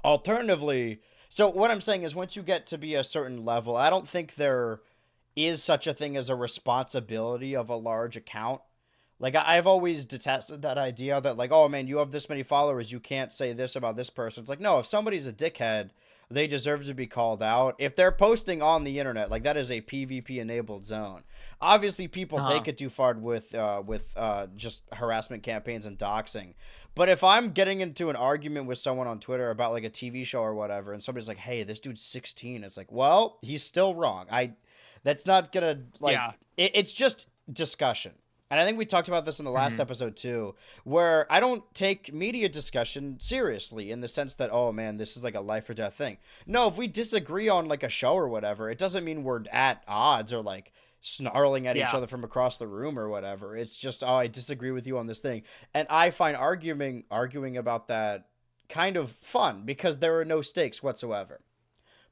Alternatively, so what I'm saying is, once you get to be a certain level, I don't think there is such a thing as a responsibility of a large account. Like I've always detested that idea that like, oh man, you have this many followers, you can't say this about this person. It's like, no, if somebody's a dickhead, they deserve to be called out. If they're posting on the internet, like that is a PvP enabled zone. Obviously, people take it too far with just harassment campaigns and doxing. But if I'm getting into an argument with someone on Twitter about like a TV show or whatever, and somebody's like, "Hey, this dude's 16," it's like, well, he's still wrong. That's not gonna like. Yeah. It's just discussion. And I think we talked about this in the last episode too, where I don't take media discussion seriously in the sense that, oh man, this is like a life or death thing. No, if we disagree on like a show or whatever, it doesn't mean we're at odds or like snarling at each other from across the room or whatever. It's just, oh, I disagree with you on this thing. And I find arguing about that kind of fun because there are no stakes whatsoever.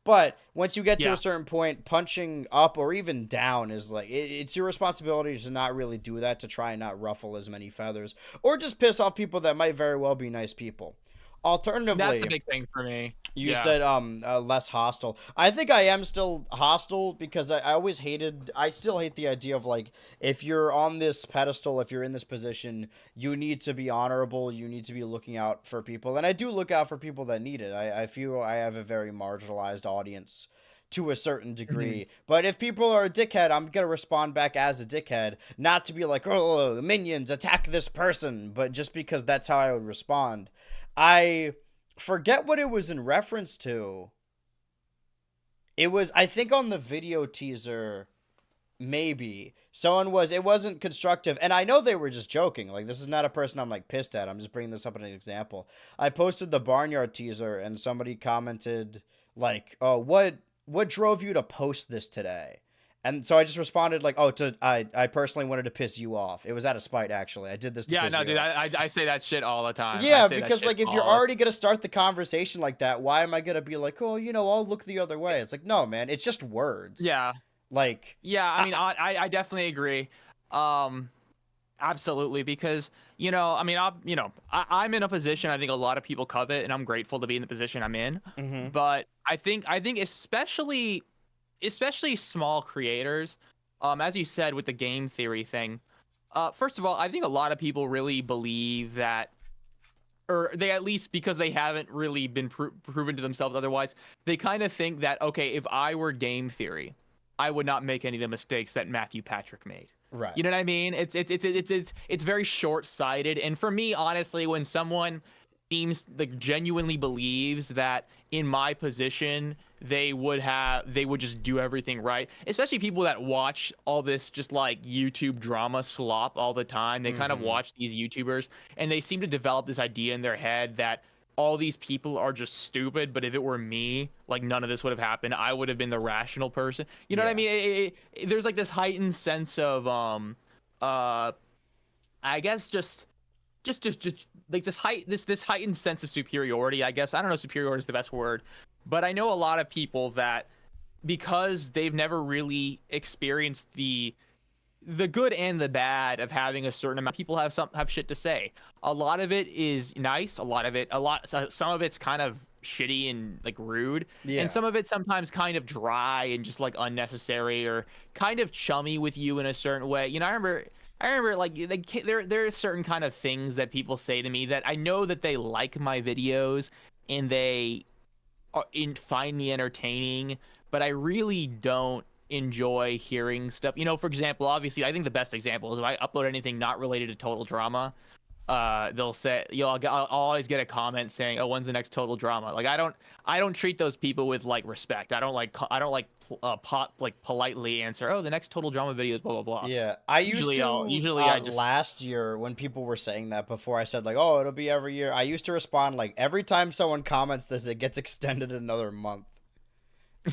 But once you get to a certain point, punching up or even down is like, it's your responsibility to not really do that, to try and not ruffle as many feathers or just piss off people that might very well be nice people. Alternatively, that's a big thing for me. You said less hostile. I think I am still hostile because I still hate the idea of like, if you're on this pedestal, if you're in this position, you need to be honorable, you need to be looking out for people. And I do look out for people that need it. I feel I have a very marginalized audience to a certain degree. But if people are a dickhead, I'm going to respond back as a dickhead, not to be like, oh, minions, attack this person, but just because that's how I would respond. I forget what it was in reference to. It was, I think on the video teaser, maybe. It wasn't constructive. And I know they were just joking. Like, this is not a person I'm, like, pissed at. I'm just bringing this up as an example. I posted the Barnyard teaser, and somebody commented, like, oh, what drove you to post this today? And so I just responded like, "Oh, I personally wanted to piss you off. It was out of spite, actually. I did this to piss you dude, off." I say that shit all the time. Yeah, because like if you're already gonna start the conversation like that, why am I gonna be like, "Oh, I'll look the other way"? It's like, no, man, it's just words. Yeah. Like. Yeah, I mean, I definitely agree. Absolutely, because I'm in a position I think a lot of people covet, and I'm grateful to be in the position I'm in. But I think especially small creators, as you said with the game theory thing, first of all, I think a lot of people really believe that, or they, at least because they haven't really been proven to themselves otherwise, they kind of think that, okay, if I were game theory, I would not make any of the mistakes that Matthew Patrick made. Right. You know what I mean? It's very short-sighted. And for me, honestly, when someone seems like genuinely believes that in my position they would just do everything right, especially people that watch all this just like YouTube drama slop all the time. They kind of watch these YouTubers and they seem to develop this idea in their head that all these people are just stupid, but if it were me, like none of this would have happened. I would have been the rational person. You know what I mean? There's like this heightened sense of I guess just like this heightened sense of superiority, I guess. I don't know if superiority is the best word, but I know a lot of people that, because they've never really experienced the good and the bad of having a certain amount, people have shit to say. A lot of it is nice, some of it's kind of shitty and like rude, and some of it sometimes kind of dry and just like unnecessary or kind of chummy with you in a certain way. I remember like there are certain kind of things that people say to me that I know that they like my videos and they find me entertaining, but I really don't enjoy hearing stuff. For example, obviously, I think the best example is if I upload anything not related to Total Drama, they'll say, I'll always get a comment saying, "Oh, when's the next Total Drama?" Like I don't treat those people with like respect. I don't politely answer, "Oh, the next Total Drama video is blah blah blah." Yeah, I usually last year when people were saying that, before I said like, "Oh, it'll be every year," I used to respond like, every time someone comments this, it gets extended another month.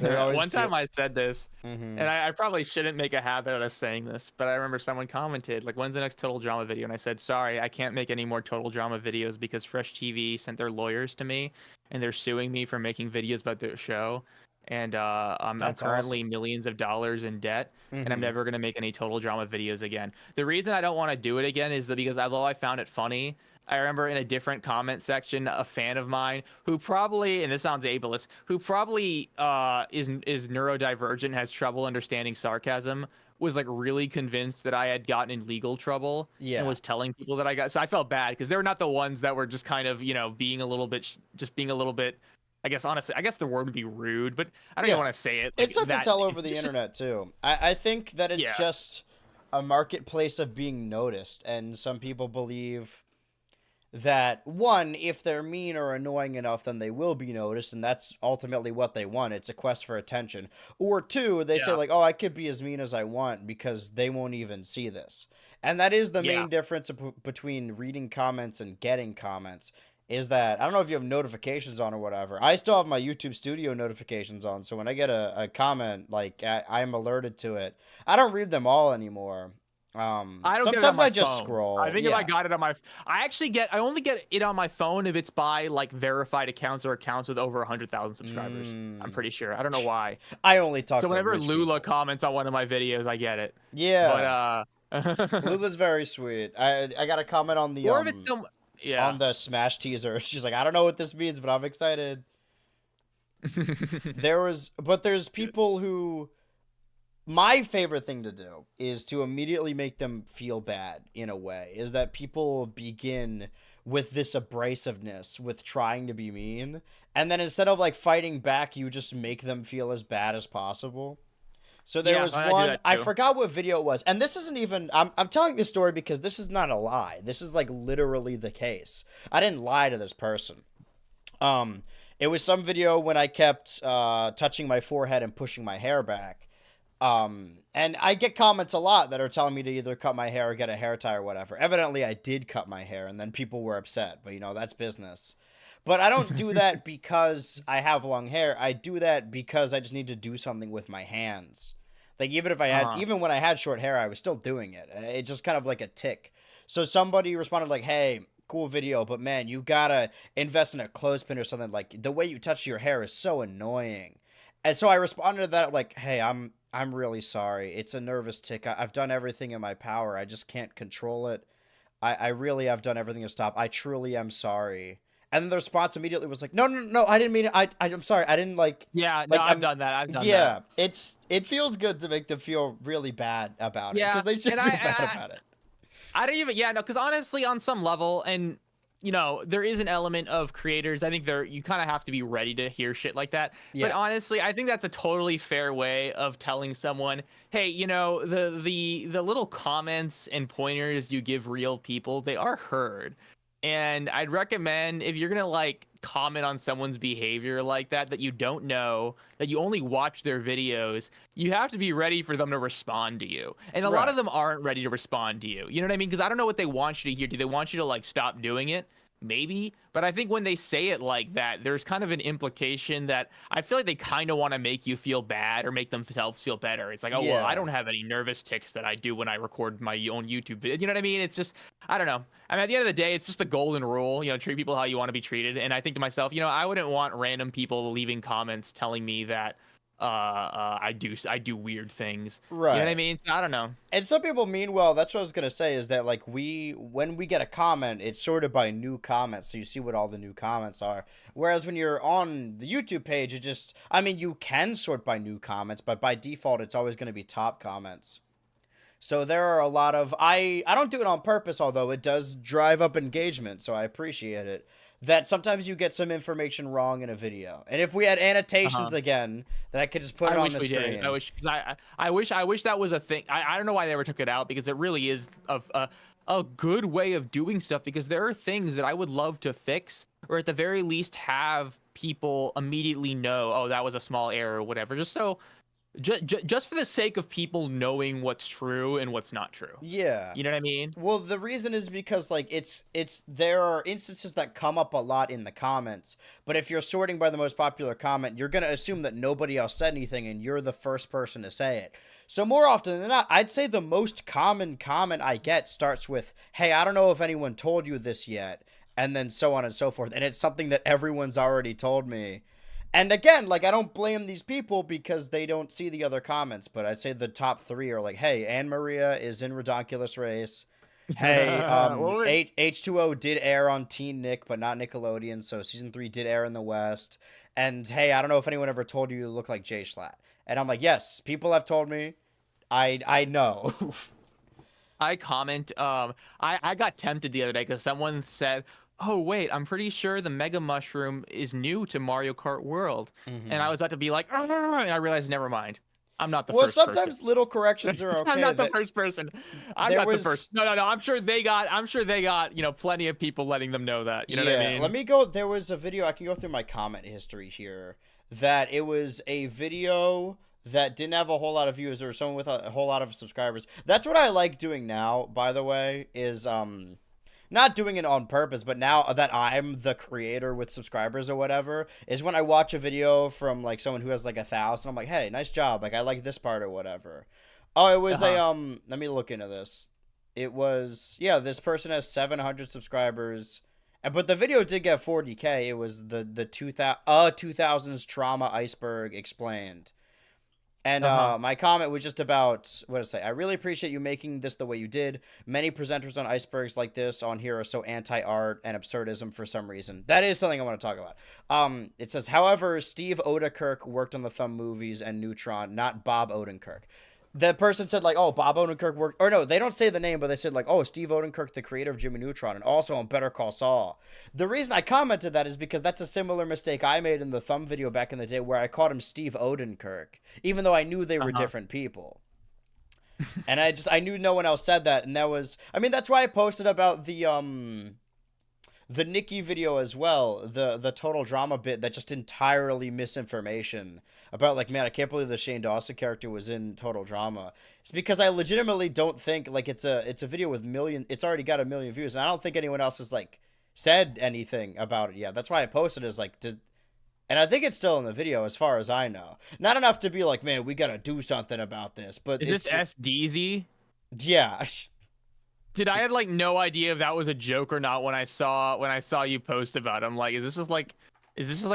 One time I said this, and I probably shouldn't make a habit out of saying this, but I remember someone commented, like, "When's the next Total Drama video?" And I said, "Sorry, I can't make any more Total Drama videos because Fresh TV sent their lawyers to me, and they're suing me for making videos about their show. And I'm currently millions of dollars in debt, and I'm never going to make any Total Drama videos again." The reason I don't want to do it again is because although I found it funny, I remember in a different comment section, a fan of mine who probably, and this sounds ableist, who probably is neurodivergent, has trouble understanding sarcasm, was like really convinced that I had gotten in legal trouble and was telling people that I got. So I felt bad because they were not the ones that were just kind of, being a little bit I guess honestly, I guess the word would be rude, but I don't even Yeah. want to say it like It's tough to that. tell over the Just internet too. I think that it's yeah, just a marketplace of being noticed, and some people believe that one, if they're mean or annoying enough, then they will be noticed, and that's ultimately what they want. It's a quest for attention. Or two, they say yeah, like, "Oh, I could be as mean as I want because they won't even see this." And that is the yeah. main difference between reading comments and getting comments. Is that I don't know if you have notifications on or whatever. I still have my YouTube Studio notifications on, so when I get a comment, like I'm alerted to it. I don't read them all anymore. I don't get it on Sometimes my I just phone. I scroll. think if I Yeah. got it on my, I only get it on my phone if it's by like verified accounts or accounts with over 100,000 subscribers. I'm Mm. pretty sure. I don't know why. I only talk So to whenever rich Lula people. comments on one of my videos, I get it. But Yeah, Lula's very sweet. I got a comment or if it's some, on yeah. the Smash teaser. She's like, I don't know what this means, but I'm excited. There's people who my favorite thing to do is to immediately make them feel bad in a way. Is that people begin with this abrasiveness, with trying to be mean, and then instead of like fighting back, you just make them feel as bad as possible. So there Yeah, was I do one, that I too. forgot what video it was. And this isn't even, I'm telling this story because this is not a lie. This is like literally the case. I didn't lie to this person. Um, it was some video when I kept touching my forehead and pushing my hair back. And I get comments a lot that are telling me to either cut my hair or get a hair tie or whatever. Evidently, I did cut my hair, and then people were upset. But that's business. But I don't do that because I have long hair. I do that because I just need to do something with my hands. Like Uh-huh. even when I had short hair, I was still doing it. It's just kind of like a tick. So somebody responded like, "Hey, cool video, but man, you gotta invest in a clothespin or something. Like the way you touch your hair is so annoying." And so I responded to that like, "Hey, I'm really sorry. It's a nervous tick. I've done everything in my power. I just can't control it. I really have done everything to stop. I truly am sorry." And then the response immediately was like, "No, no, no, I didn't mean it. I'm sorry. I didn't Yeah, no, like I've I'm done that. I've done that. yeah, it feels good to make them feel really bad about it because Yeah, they should and feel bad about it." I don't even, yeah, no, because honestly, on some level, and there is an element of creators. I think you kind of have to be ready to hear shit like that. But Yeah. honestly, I think that's a totally fair way of telling someone, hey, the little comments and pointers you give real people, they are heard. And I'd recommend if you're gonna like comment on someone's behavior like that you don't know, that you only watch their videos, you have to be ready for them to respond to you. And a lot of Right. them aren't ready to respond to you. You know what I mean? Because I don't know what they want you to hear. Do they want you to like stop doing it? Maybe. But I think when they say it like that, there's kind of an implication that I feel like they kind of want to make you feel bad or make themselves feel better. It's like, oh, well, I Yeah. don't have any nervous tics that I do when I record my own YouTube video. You know what I mean? It's just, I don't know. I mean, at the end of the day, it's just the golden rule, treat people how you want to be treated. And I think to myself, I wouldn't want random people leaving comments telling me that I do weird things. You know what I Right. mean? So, I don't know. And some people mean well. That's what I was gonna say. Is that like when we get a comment, it's sorted by new comments, so you see what all the new comments are. Whereas when you're on the YouTube page, I mean, you can sort by new comments, but by default, it's always gonna be top comments. So there are a lot of I don't do it on purpose, although it does drive up engagement, so I appreciate it. That sometimes you get some information wrong in a video, and if we had annotations Uh-huh. again, then I could just put I it on wish the we did. I screen. wish, cause I wish that was a thing. I don't know why they ever took it out because it really is a good way of doing stuff. Because there are things that I would love to fix, or at the very least have people immediately know, oh, that was a small error or whatever. Just so, just for the sake of people knowing what's true and what's not true. Yeah. You know what I mean? Well, the reason is because like it's there are instances that come up a lot in the comments, but if you're sorting by the most popular comment, you're going to assume that nobody else said anything and you're the first person to say it. So more often than not, I'd say the most common comment I get starts with, "Hey, I don't know if anyone told you this yet," and then so on and so forth, and it's something that everyone's already told me. And again, like I don't blame these people because they don't see the other comments, but I'd say the top three are like, "Hey, Anne Maria is in Redonkulous Race. Hey, What would H2O did air on Teen Nick, but not Nickelodeon, so season 3 did air in the West. And hey, I don't know if anyone ever told you look like Jay Schlatt." And I'm like, "Yes, people have told me. I know." I comment? I got tempted the other day because someone said, oh wait, I'm pretty sure the Mega Mushroom is new to Mario Kart World. And I was about to be like, "Arr!" And I realized, never mind. I'm not the Well, first person. sometimes little corrections are I'm okay. not the That first person. I'm there not the first. was No, no, no. I'm sure they got, plenty of people letting them know that. You know what I Yeah, let mean? me go. There was a video. I can go through my comment history here. That it was a video that didn't have a whole lot of views or someone with a whole lot of subscribers. That's what I like doing now, by the way, is not doing it on purpose, but now that I'm the creator with subscribers or whatever, is when I watch a video from like someone who has like 1,000, I'm like, hey, nice job. Like I like this part or whatever. Oh, it was a Uh-huh. let me look into this. It was, yeah, this person has 700 subscribers. But the video did get 40K. It was the 2000s trauma iceberg explained. And Uh-huh. my comment was just about what to say. I really appreciate you making this the way you did. Many presenters on icebergs like this on here are so anti-art and absurdism for some reason. That is something I want to talk about. It says, however, Steve Odenkirk worked on the Thumb movies and Neutron, not Bob Odenkirk. The person said like, oh, Bob Odenkirk worked, or no, they don't say the name, but they said like, oh, Steve Odenkirk, the creator of Jimmy Neutron, and also on Better Call Saul. The reason I commented that is because that's a similar mistake I made in the Thumb video back in the day where I called him Steve Odenkirk, even though I knew they were Uh-huh. different people. And I knew no one else said that, and that was, I mean, that's why I posted about the Nikki video as well, the total drama bit that just entirely misinformation about like, man, I can't believe the Shane Dawson character was in total drama. It's because I legitimately don't think like it's a video with it's already got 1 million views, and I don't think anyone else has like said anything about it yet. That's why I posted is like and I think it's still in the video as far as I know. Not enough to be like, man, we gotta do something about this, but Is this SDZ? yeah. Did I had like no idea if that was a joke or not when I saw you post about it. I'm like, is this just like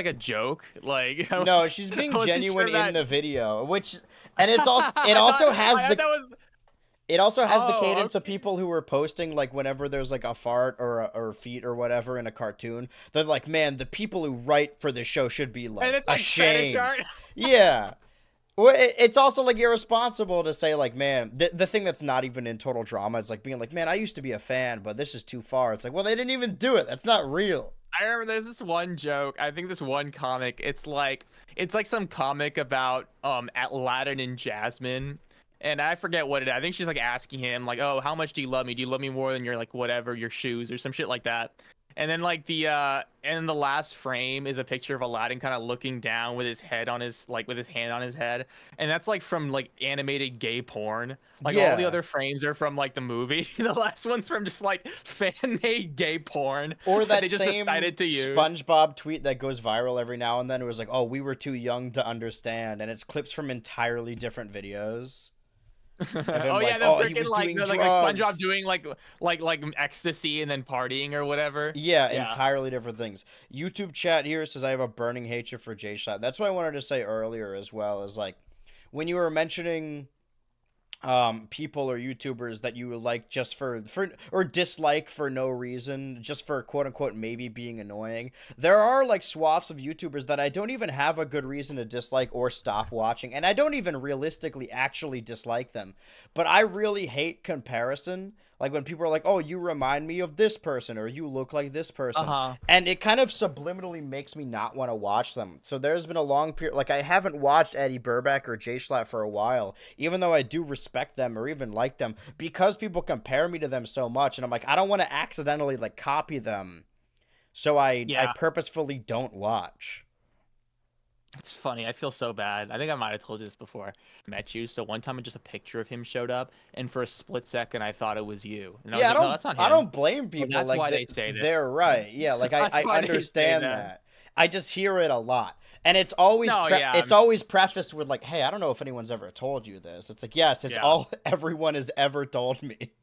a joke? Like No, she's I being wasn't genuine sure in that. the video, which and it also has I thought the that was. it also has the Oh, cadence of okay. people who are posting like whenever there's like a fart or feet or whatever in a cartoon. They're like, man, the people who write for this show should be And like it's like fetish art. ashamed. Yeah. Well, it's also like irresponsible to say like, man, the thing that's not even in total drama is like being like, man, I used to be a fan, but this is too far. It's like, well, they didn't even do it. That's not real. I remember there's this one joke. I think this one comic. It's like some comic about Aladdin and Jasmine, and I forget what it is. I think she's like asking him like, "Oh, how much do you love me? Do you love me more than your like whatever your shoes or some shit like that?" And then like the last frame is a picture of Aladdin kind of looking down with his head on his like with his hand on his head, and that's like from like animated gay porn. Like all the Yeah. other frames are from like the movie. The last one's from just like fan made gay porn Or that that they just same decided to use. SpongeBob tweet that goes viral every now and then. It was like, oh, we were too young to understand. And it's clips from entirely different videos of him Oh yeah, like, the oh, he freaking was like doing like SpongeBob drugs. doing like ecstasy and then partying or whatever. Yeah, Yeah. entirely different things. YouTube chat here says I have a burning hatred for J Shot. That's what I wanted to say earlier as well, is like when you were mentioning people or YouTubers that you like just for or dislike for no reason, just for quote unquote maybe being annoying. There are like swaths of YouTubers that I don't even have a good reason to dislike or stop watching, and I don't even realistically actually dislike them. But I really hate comparison. Like when people are like, "Oh, you remind me of this person," or "You look like this person," Uh-huh. and it kind of subliminally makes me not want to watch them. So there's been a long period, like I haven't watched Eddie Burback or Jay Schlatt for a while, even though I do respect them or even like them, because people compare me to them so much, and I'm like, I don't want to accidentally like copy them, so I Yeah. purposefully don't watch. It's funny. I feel so bad. I think I might have told you this before. I met you. So one time, just a picture of him showed up, and for a split second, I thought it was you. And I was Yeah, like, no, that's not I him. don't blame Well, people. that's Like why they say that. they're right. Yeah, like That's I why they say understand that. that. I just hear it a lot, and No, yeah, it's always prefaced with like, "Hey, I don't know if anyone's ever told you this." It's like, yes, it's yeah. all everyone has ever told me.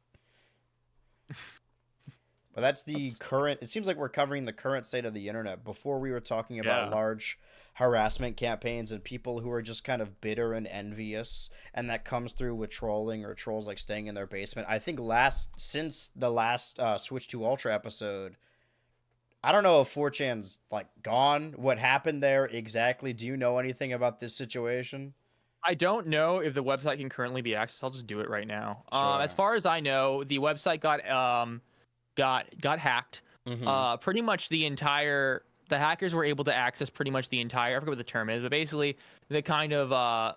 But that's the current. It seems like we're covering the current state of the internet. Before we were talking about Yeah. large harassment campaigns and people who are just kind of bitter and envious, and that comes through with trolling or trolls like staying in their basement. I think since the last Switch to Ultra episode, I don't know if 4chan's like gone. What happened there exactly? Do you know anything about this situation? I don't know if the website can currently be accessed. I'll just do it right now. As Sure. far as I know, the website got hacked. Mm-hmm. Pretty much the hackers were able to access pretty much the entire, I forget what the term is, but basically the kind of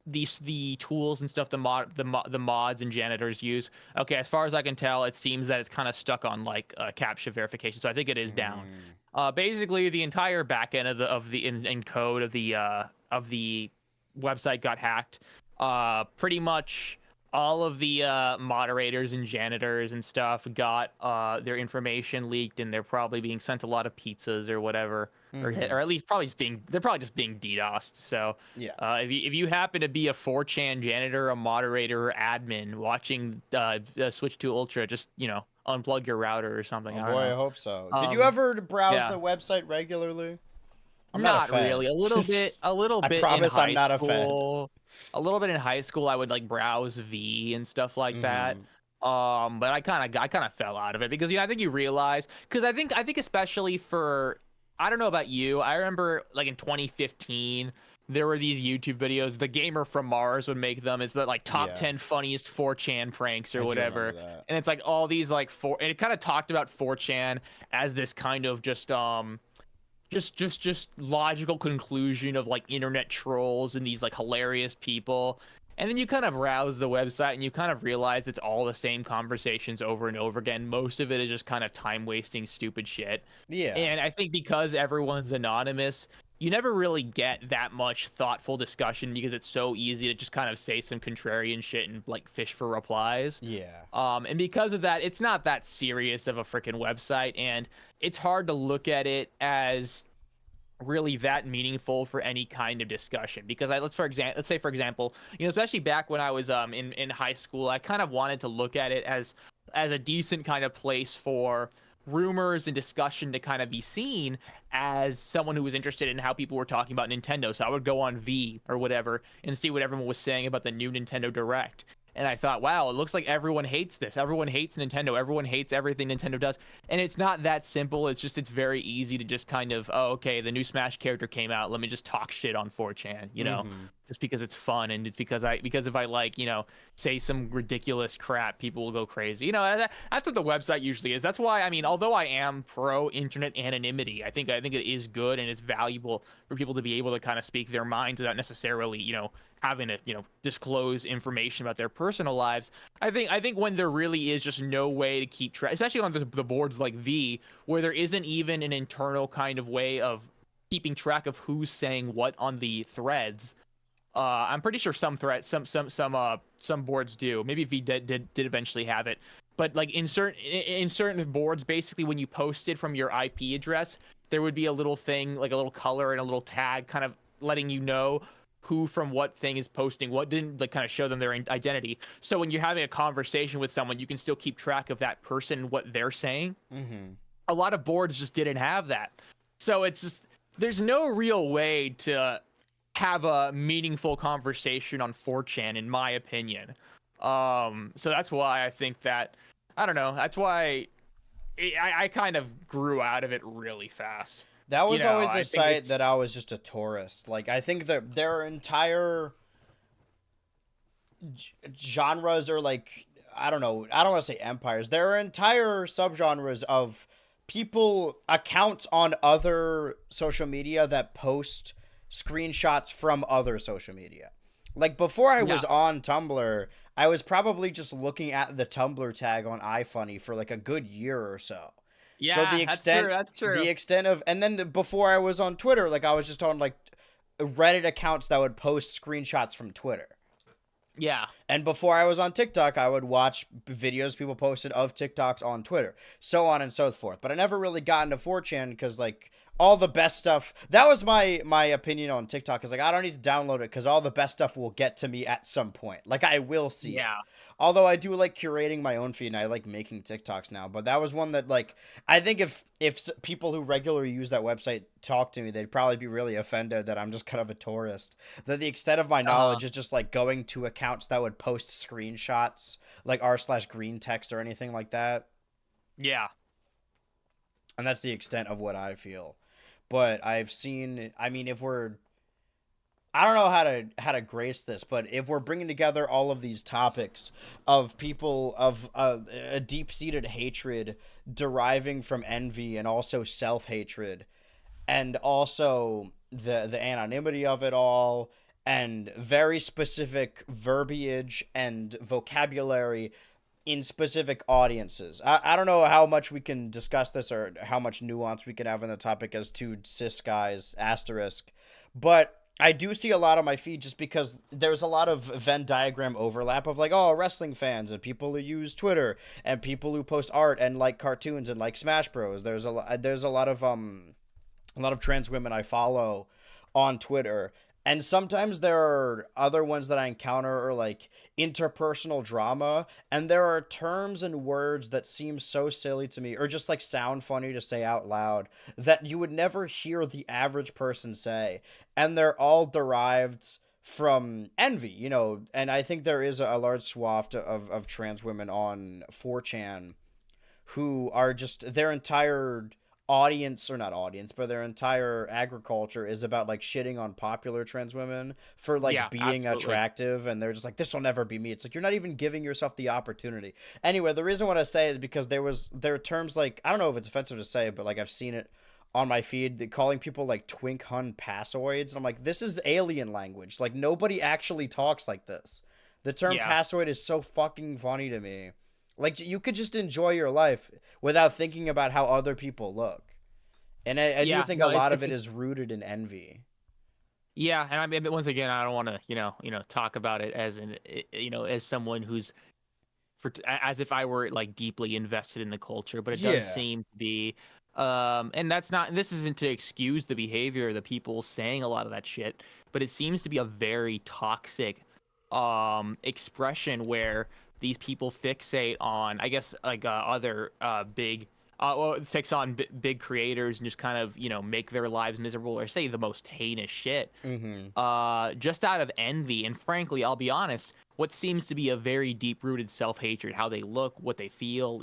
the tools and stuff the mods and janitors use. Okay, as far as I can tell, it seems that it's kind of stuck on like captcha verification, so I think it is down. Mm. Basically the entire back end of the in code of the website got hacked. Pretty much all of the moderators and janitors and stuff got their information leaked, and they're probably being sent a lot of pizzas or whatever, Mm-hmm. or at least they're probably just being DDoSed. So Yeah. if you happen to be a 4chan janitor, a moderator, or admin watching Switch to Ultra, just unplug your router or something. Oh I don't boy, I know. hope so. Did you Um, ever browse yeah. the website regularly? I'm not a Not fan. really. A little I bit in promise I'm high not a fan. school. A little bit in high school, I would like browse V and stuff like that. Mm-hmm. But I kind of fell out of it because I think you realize, because I think especially for, I don't know about you, I remember like in 2015 there were these YouTube videos. The Gamer from Mars would make them. It's the like top Yeah, 10 funniest 4chan pranks or I do remember whatever. that. And it's like all these like and it kind of talked about 4chan as this kind of just logical conclusion of like internet trolls and these like hilarious people. And then you kind of browse the website and you kind of realize it's all the same conversations over and over again. Most of it is just kind of time wasting stupid shit. Yeah. And I think because everyone's anonymous, you never really get that much thoughtful discussion because it's so easy to just kind of say some contrarian shit and like fish for replies. Yeah. And because of that, it's not that serious of a freaking website, and it's hard to look at it as really that meaningful for any kind of discussion. Because let's say for example, especially back when I was in high school, I kind of wanted to look at it as a decent kind of place for rumors and discussion to kind of be seen as someone who was interested in how people were talking about Nintendo. So I would go on V or whatever and see what everyone was saying about the new Nintendo Direct. And I thought, wow, it looks like everyone hates this. Everyone hates Nintendo. Everyone hates everything Nintendo does. And it's not that simple. It's very easy to just kind of, oh, okay, the new Smash character came out. Let me just talk shit on 4chan, Mm-hmm. just because it's fun. And it's because if I like, say some ridiculous crap, people will go crazy. That's what the website usually is. That's why, I mean, although I am pro internet anonymity, I think it is good and it's valuable for people to be able to kind of speak their minds without necessarily, having to disclose information about their personal lives. I think when there really is just no way to keep track, especially on the boards like V, where there isn't even an internal kind of way of keeping track of who's saying what on the threads. I'm pretty sure some boards do. Maybe V did eventually have it, but like in certain boards, basically when you posted from your IP address, there would be a little thing, like a little color and a little tag kind of letting you know who from what thing is posting what, didn't like kind of show them their identity. So when you're having a conversation with someone, you can still keep track of that person, what they're saying. Mm-hmm. A lot of boards just didn't have that. So it's just, there's no real way to have a meaningful conversation on 4chan, in my opinion. So that's why I think that, I don't know, that's why I kind of grew out of it really fast. That was always I a think site it's, that I was just a tourist. Like, I think that their entire genres are like, I don't know, I don't want to say empires. There are entire subgenres of people, accounts on other social media that post screenshots from other social media. Like, before I yeah. was on Tumblr, I was probably just looking at the Tumblr tag on iFunny for like a good year or so. So Yeah, that's true. That's the true. extent of, and then before I was on Twitter, like I was just on like Reddit accounts that would post screenshots from Twitter. Yeah. And before I was on TikTok, I would watch videos people posted of TikToks on Twitter, so on and so forth. But I never really got into 4chan because like all the best stuff, that was my opinion on TikTok, is like I don't need to download it because all the best stuff will get to me at some point. Like I will see it. Yeah. Although I do like curating my own feed and I like making TikToks now, but that was one that like I think if people who regularly use that website talk to me, they'd probably be really offended that I'm just kind of a tourist. That the extent of my Uh-huh. knowledge is just like going to accounts that would post screenshots like r/green text or anything like that, Yeah. and that's the extent of what I feel. But I've seen, I mean, if we're I don't know how to grace this, but if we're bringing together all of these topics of people of a deep-seated hatred deriving from envy and also self-hatred and also the anonymity of it all and very specific verbiage and vocabulary in specific audiences. I don't know how much we can discuss this or how much nuance we can have in the topic as two cis guys asterisk, but I do see a lot on my feed just because there's a lot of Venn diagram overlap of like, oh, wrestling fans and people who use Twitter and people who post art and like cartoons and like Smash Bros. There's a lot of trans women I follow on Twitter. And sometimes there are other ones that I encounter or like interpersonal drama, and there are terms and words that seem so silly to me or just like sound funny to say out loud that you would never hear the average person say. And they're all derived from envy, you know, and I think there is a large swath of trans women on 4chan who are just their entire audience, or not audience, but their entire agriculture is about like shitting on popular trans women for like Yeah, being absolutely. attractive, and they're just like, this will never be me. It's like you're not even giving yourself the opportunity. Anyway, the reason what I say is because there are terms like, I don't know if it's offensive to say, but like I've seen it on my feed calling people like twink hun passoids, and I'm like, this is alien language. Like nobody actually talks like this. The term Yeah. passoid is so fucking funny to me. Like you could just enjoy your life without thinking about how other people look. And I do Yeah, think a no, lot of it it's is rooted in envy. yeah, and I mean, but once again, I don't want to, talk about it as as someone who's as if I were like deeply invested in the culture, but it does Yeah. seem to be, and that's not, this isn't to excuse the behavior of the people saying a lot of that shit, but it seems to be a very toxic, expression where these people fixate on, I guess, like other big well, fix on big creators and just kind of make their lives miserable or say the most heinous shit Mm-hmm. just out of envy. And frankly, I'll be honest, what seems to be a very deep rooted self hatred, how they look, what they feel,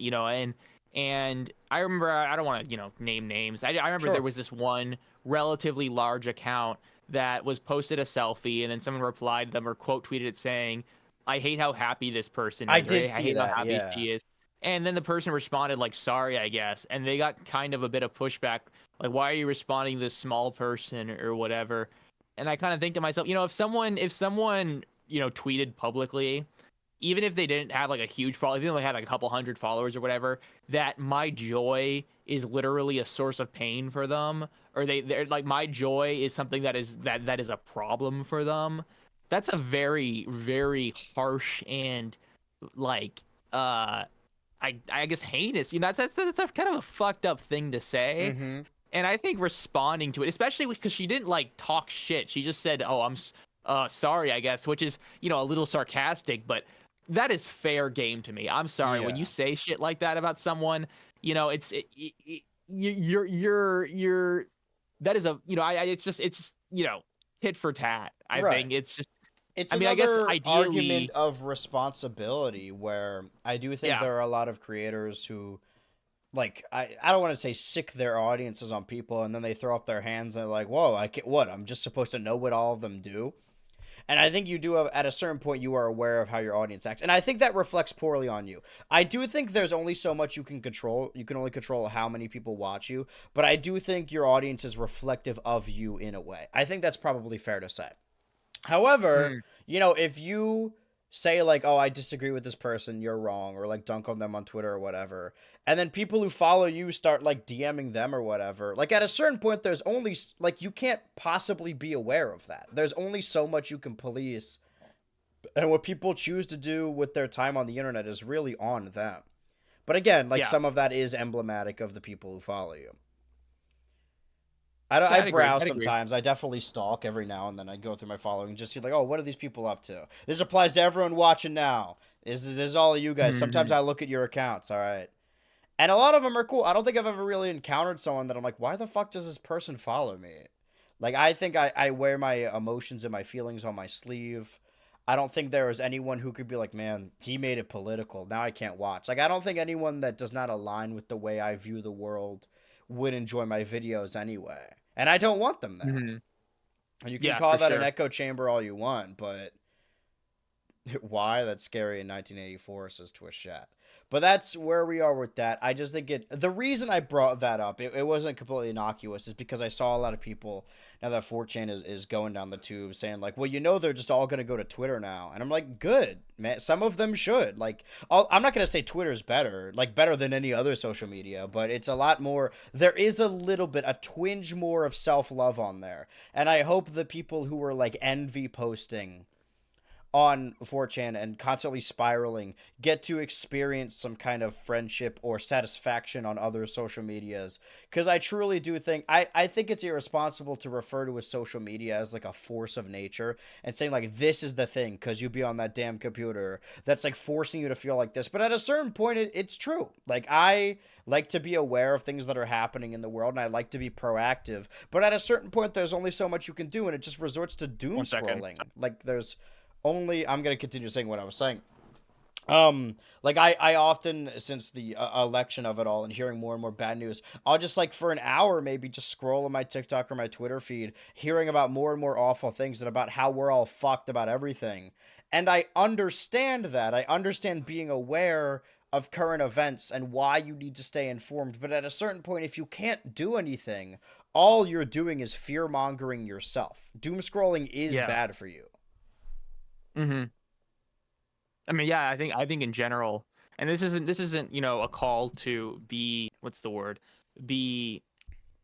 and I remember, I don't want to name names. I remember there Sure. was this one relatively large account that was posted a selfie, and then someone replied to them or quote tweeted it saying, "I hate how happy this person I is," or did "I see hate how that, happy yeah. she is." And then the person responded like, "Sorry, I guess," and they got kind of a bit of pushback, like, "Why are you responding to this small person or whatever?" And I kind of think to myself, if someone tweeted publicly, even if they didn't have like a huge follow, even if they had like a couple hundred followers or whatever, that my joy is literally a source of pain for them, or they're like, my joy is something that is a problem for them. That's a very, very harsh and like I guess heinous. That's a kind of a fucked up thing to say. Mm-hmm. And I think responding to it, especially because she didn't like talk shit. She just said, "Oh, sorry," I guess, which is a little sarcastic, but that is fair game to me. I'm sorry when you Yeah. say shit like that about someone. You're that is a it's just tit for tat. I Right. think it's just. It's I mean, I guess another argument ideally, of responsibility where I do think yeah. there are a lot of creators who like I don't want to say sick their audiences on people and then they throw up their hands and they're like, whoa, I can't, what, I'm just supposed to know what all of them do. And I think you do have, at a certain point, you are aware of how your audience acts. And I think that reflects poorly on you. I do think there's only so much you can control. You can only control how many people watch you. But I do think your audience is reflective of you in a way. I think that's probably fair to say. However, Mm, if you say like, "Oh, I disagree with this person, you're wrong," or like dunk on them on Twitter or whatever, and then people who follow you start like DMing them or whatever, like at a certain point, there's only like you can't possibly be aware of that. There's only so much you can police, and what people choose to do with their time on the internet is really on them. But again, like yeah. some of that is emblematic of the people who follow you. I Yeah, I'd agree. browse I'd agree. sometimes. I definitely stalk every now and then. I go through my following and just see like, oh, what are these people up to? This applies to everyone watching now. This is all of you guys. Sometimes Mhm. I look at your accounts. All right, and a lot of them are cool. I don't think I've ever really encountered someone that I'm like, why the fuck does this person follow me? Like I think I wear my emotions and my feelings on my sleeve. I don't think there is anyone who could be like, man, he made it political. Now I can't watch. Like I don't think anyone that does not align with the way I view the world would enjoy my videos anyway. And I don't want them there. Mhm. And you can Yeah, call for that an sure. echo chamber all you want, but why? That's scary in 1984, says Twitch chat. But that's where we are with that. I just think the reason I brought that up, it wasn't completely innocuous, is because I saw a lot of people, now that 4chan is going down the tube, saying, like, well, they're just all going to go to Twitter now. And I'm like, good, man. Some of them should. Like, I'm not going to say Twitter's better, like, better than any other social media, but it's a lot more, there is a little bit, a twinge more of self-love on there. And I hope the people who were, like, envy posting on 4chan and constantly spiraling get to experience some kind of friendship or satisfaction on other social medias, because I truly do think I think it's irresponsible to refer to a social media as like a force of nature and saying like this is the thing because you be on that damn computer that's like forcing you to feel like this. But at a certain point it's true. Like, I like to be aware of things that are happening in the world and I like to be proactive, but at a certain point there's only so much you can do and it just resorts to doom 1 second. scrolling. Like, there's only, I'm gonna continue saying what I was saying. Like, I often, since the election of it all and hearing more and more bad news, I'll just, like, for an hour maybe just scroll on my TikTok or my Twitter feed, hearing about more and more awful things and about how we're all fucked about everything. And I understand that. I understand being aware of current events and why you need to stay informed. But at a certain point, if you can't do anything, all you're doing is fear mongering yourself. Doom scrolling is Yeah. bad for you. Mm-hmm. I mean, yeah, I think in general, and this isn't a call to be, what's the word? Be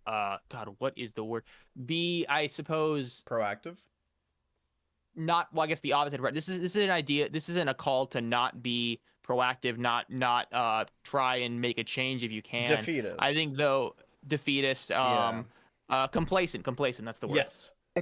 God, what is the word? Be, I suppose, Proactive? not, well, I guess the opposite, right? This is an idea. This isn't a call to not be proactive, not try and make a change if you can. I Defeatist. think, though, defeatist, Yeah. complacent, that's the word. Yes. I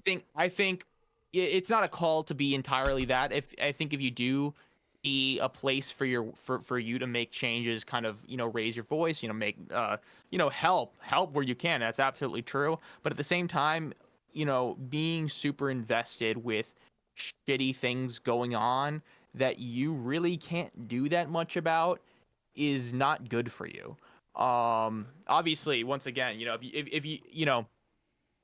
think it's not a call to be entirely that. If I think if you do be a place for you to make changes, kind of, raise your voice, make help where you can. That's absolutely true. But at the same time, being super invested with shitty things going on that you really can't do that much about is not good for you. Obviously, once again,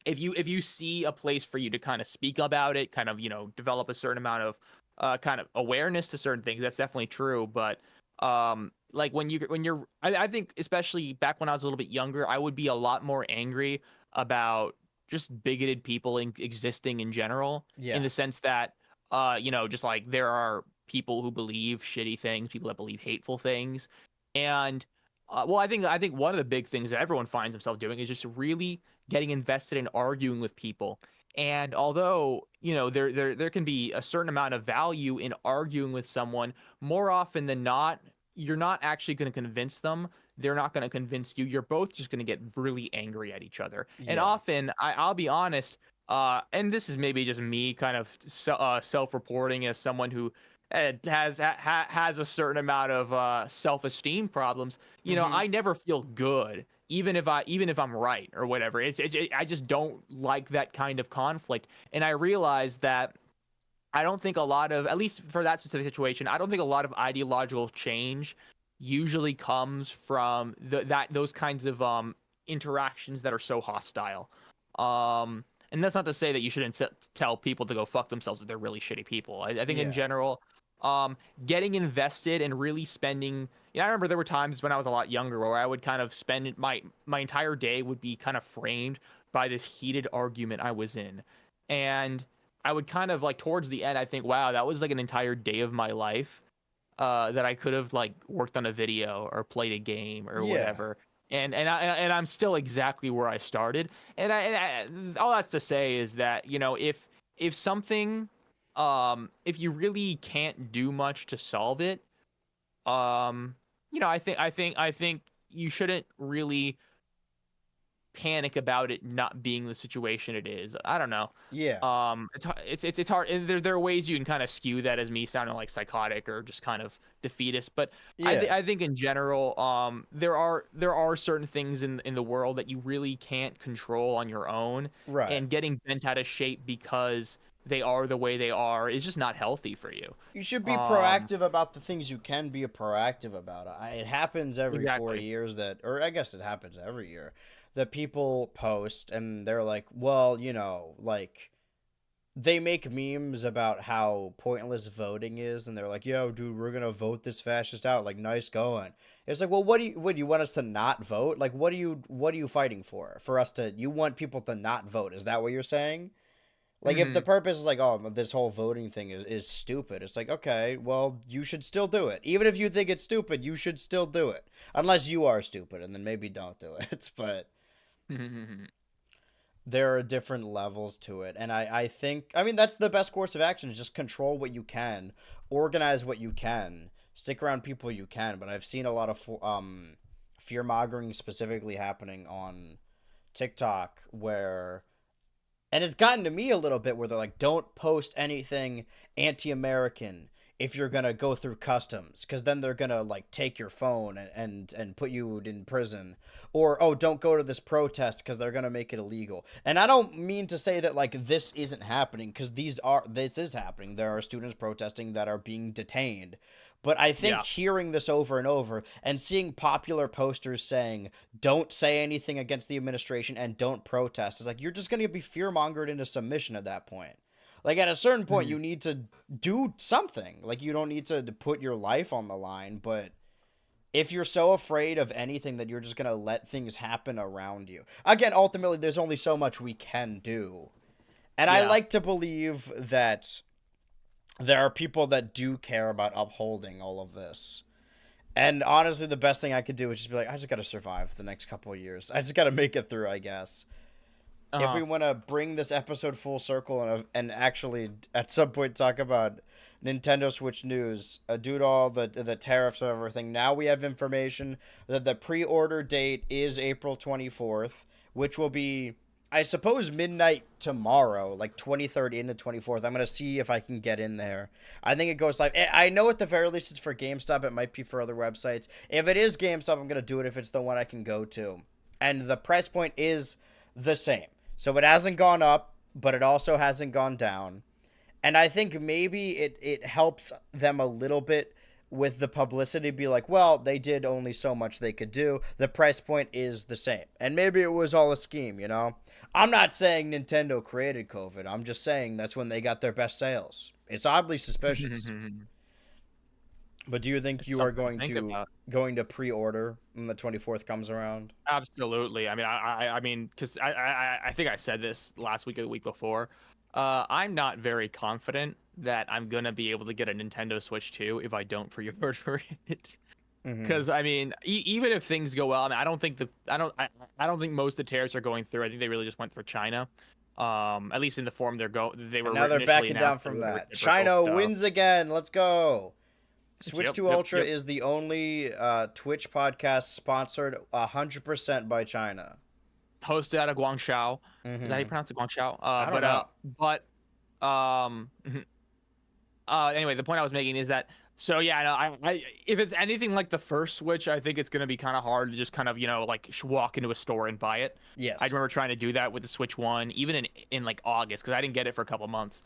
if you see a place for you to kind of speak about it, kind of, develop a certain amount of kind of awareness to certain things, that's definitely true. But like, I think, especially back when I was a little bit younger, I would be a lot more angry about just bigoted people existing in general, in Yeah. the sense that just like there are people who believe shitty things, people that believe hateful things. And well, I think one of the big things that everyone finds themselves doing is just really getting invested in arguing with people. And although, there can be a certain amount of value in arguing with someone, more often than not, you're not actually going to convince them. They're not going to convince you. You're both just going to get really angry at each other. And Yeah. often, I'll be honest, and this is maybe just me kind of self-reporting as someone who has a certain amount of self-esteem problems. Mm-hmm. I never feel good, even if I'm right or whatever. I just don't like that kind of conflict. And I realize that I don't think a lot of, at least for that specific situation, I don't think a lot of ideological change usually comes from those kinds of interactions that are so hostile. And that's not to say that you shouldn't tell people to go fuck themselves if they're really shitty people. I think in Yeah. general, getting invested and really spending. I remember there were times when I was a lot younger where I would kind of spend my entire day would be kind of framed by this heated argument I was in, and I would kind of, like, towards the end, I think, wow, that was like an entire day of my life that I could have, like, worked on a video or played a game or Yeah. whatever. And I'm still exactly where I started. And all that's to say is that, if something, if you really can't do much to solve it, I think you shouldn't really panic about it not being the situation it is. I don't know. Yeah. It's hard. And there are ways you can kind of skew that as me sounding like psychotic or just kind of defeatist. But Yeah. I think in general, there are certain things in the world that you really can't control on your own, Right. and getting bent out of shape because they are the way they are is just not healthy for you. You should be Um, proactive about the things you can be proactive about. It happens every four exactly. years that, or I guess it happens every year, that people post and they're like, well, like, they make memes about how pointless voting is, and they're like, "Yo, dude, we're gonna vote this fascist out. Like, nice going." It's like, well, what do you want us to not vote? Like, what are you fighting for? For us to, you want people to not vote? Is that what you're saying? Like, if the Mhm. purpose is like, oh, this whole voting thing is stupid, it's like, okay, well, you should still do it. Even if you think it's stupid, you should still do it. Unless you are stupid, and then maybe don't do it. But there are different levels to it. And I think, I mean, that's the best course of action is just control what you can, organize what you can, stick around people you can. But I've seen a lot of fear mongering specifically happening on TikTok where, and it's gotten to me a little bit where they're like, don't post anything anti-American if you're gonna go through customs, because then they're gonna like take your phone and put you in prison. Or, oh, don't go to this protest because they're gonna make it illegal. And I don't mean to say that like this isn't happening, because this is happening. There are students protesting that are being detained. But I think Yeah. hearing this over and over and seeing popular posters saying, don't say anything against the administration and don't protest, is like, you're just going to be fear mongered into submission at that point. Like, at a certain point, Mhm. you need to do something. Like, you don't need to put your life on the line, but if you're so afraid of anything that you're just going to let things happen around you. Again, ultimately, there's only so much we can do. And I Yeah. like to believe that there are people that do care about upholding all of this. And honestly, the best thing I could do is just be like, I just got to survive the next couple of years. I just got to make it through, I guess. If we Uh-huh. want to bring this episode full circle and actually at some point talk about Nintendo Switch news, due to all the tariffs and everything, now we have information that the pre-order date is April 24th, which will be, I suppose, midnight tomorrow, like 23rd into 24th. I'm going to see if I can get in there. I think it goes live. I know at the very least it's for GameStop. It might be for other websites. If it is GameStop, I'm going to do it if it's the one I can go to. And the price point is the same. So it hasn't gone up, but it also hasn't gone down. And I think maybe it helps them a little bit with the publicity, be like, well, they did only so much they could do. The price point is the same. And maybe it was all a scheme, you know? I'm not saying Nintendo created COVID. I'm just saying that's when they got their best sales. It's oddly suspicious. But do you think It's you are something to think about. going to pre-order when the 24th comes around? Absolutely. I mean, I mean, because I think I said this last week or the week before. I'm not very confident that I'm gonna be able to get a Nintendo Switch 2 if I don't pre-order it. Mm-hmm. Because I mean, even if things go well, I mean, I don't think most of the tariffs are going through. I think they really just went for China. At least in the form they And were now they're initially backing down announced. They from were the that. reciprocal China stuff. wins again. Let's go. Switch Yep, 2 yep, Ultra yep. is the only Twitch podcast sponsored 100% by China. Hosted out of Guangzhou. Is that how you Mm-hmm. pronounce it, Guangzhou? I don't know. But anyway, the point I was making is that, so yeah, no, if it's anything like the first Switch, I think it's gonna be kind of hard to just kind of, like walk into a store and buy it. I Yes. remember trying to do that with the Switch One, even in like August, because I didn't get it for a couple months,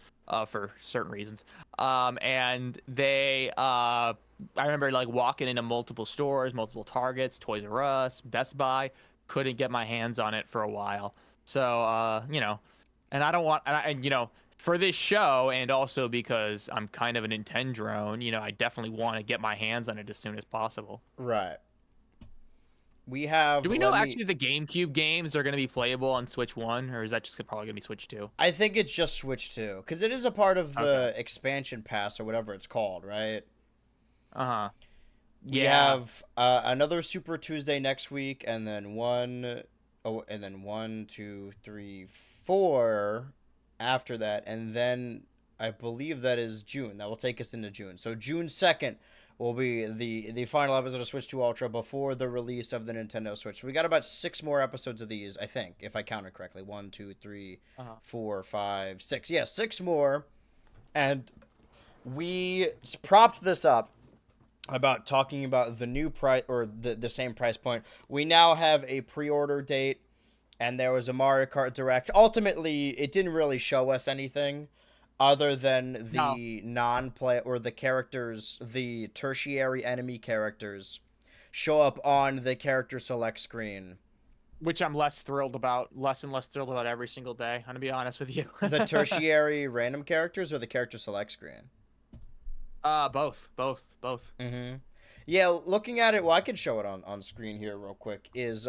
for certain reasons. And I remember like walking into multiple stores, multiple Targets, Toys R Us, Best Buy, couldn't get my hands on it for a while. So, and I don't want, and for this show, and also because I'm kind of a Nintendo drone, I definitely want to get my hands on it as soon as possible. Right. We have, Do we know actually the GameCube games are going to be playable on Switch 1, or is that just probably going to be Switch 2? I think it's just Switch 2, because it is a part of Okay. the expansion pass or whatever it's called, right? Uh-huh. We Yeah. have another Super Tuesday next week, and then one, two, three, four after that, and then I believe that is June. That will take us into June. So June 2nd will be the final episode of Switch 2 Ultra before the release of the Nintendo Switch. We got about 6 more episodes of these, I think, if I counted correctly. 1, 2, 3, Uh-huh. 4, 5, 6. Yeah, 6 more. And we propped this up about talking about the new price, or the same price point. We now have a pre-order date, and there was a Mario Kart Direct. Ultimately, it didn't really show us anything other than No. the non-play, or the characters, the tertiary enemy characters show up on the character select screen. which I'm less and less thrilled about every single day. I'm gonna be honest with you. The tertiary random characters or the character select screen? Both. Mm-hmm. Yeah, looking at it, well, I can show it on screen here real quick, is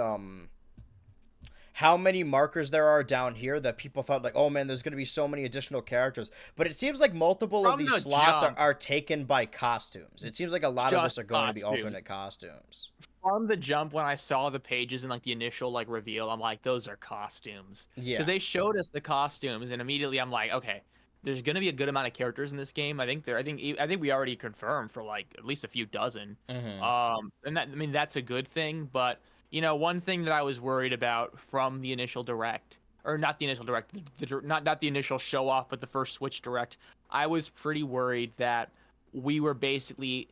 how many markers there are down here that people thought like, oh man, there's going to be so many additional characters. But it seems like multiple of From these the slots jump, are taken by costumes. It seems like a lot of this just are going to be costumes. alternate costumes. From the jump, when I saw the pages and like the initial like reveal, I'm like, those are costumes. Yeah. Because they showed us the costumes, and immediately I'm like, okay, there's gonna be a good amount of characters in this game. I think we already confirmed for like at least a few dozen. Mm-hmm. And that, I mean, that's a good thing. But one thing that I was worried about from the initial direct, or not the initial direct, not the initial show off, but the first Switch direct, I was pretty worried that we had basically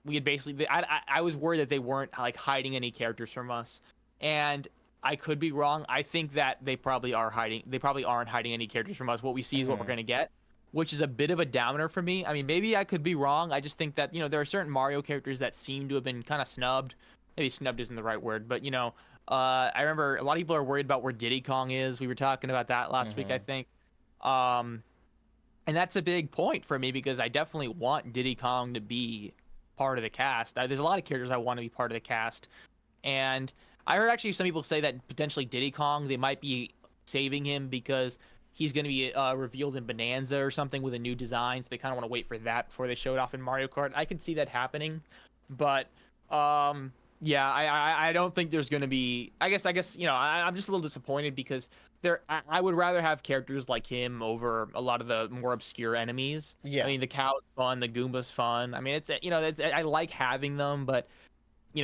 I was worried that they weren't like hiding any characters from us, and I could be wrong. I think that they probably aren't hiding any characters from us. What we see is what we're Mm-hmm. going to get, which is a bit of a downer for me. I mean, maybe I could be wrong. I just think that there are certain Mario characters that seem to have been kind of snubbed. Maybe snubbed isn't the right word, but I remember a lot of people are worried about where Diddy Kong is. We were talking about that last week, I Mm-hmm. think. And that's a big point for me because I definitely want Diddy Kong to be part of the cast. There's a lot of characters I want to be part of the cast. And I heard actually some people say that potentially Diddy Kong, they might be saving him because he's going to be revealed in Bonanza or something with a new design. So they kind of want to wait for that before they show it off in Mario Kart. I can see that happening. But yeah, I don't think there's going to be. I guess I'm just a little disappointed because I would rather have characters like him over a lot of the more obscure enemies. Yeah. I mean, the cow's fun, the Goomba's fun. I mean, I like having them, but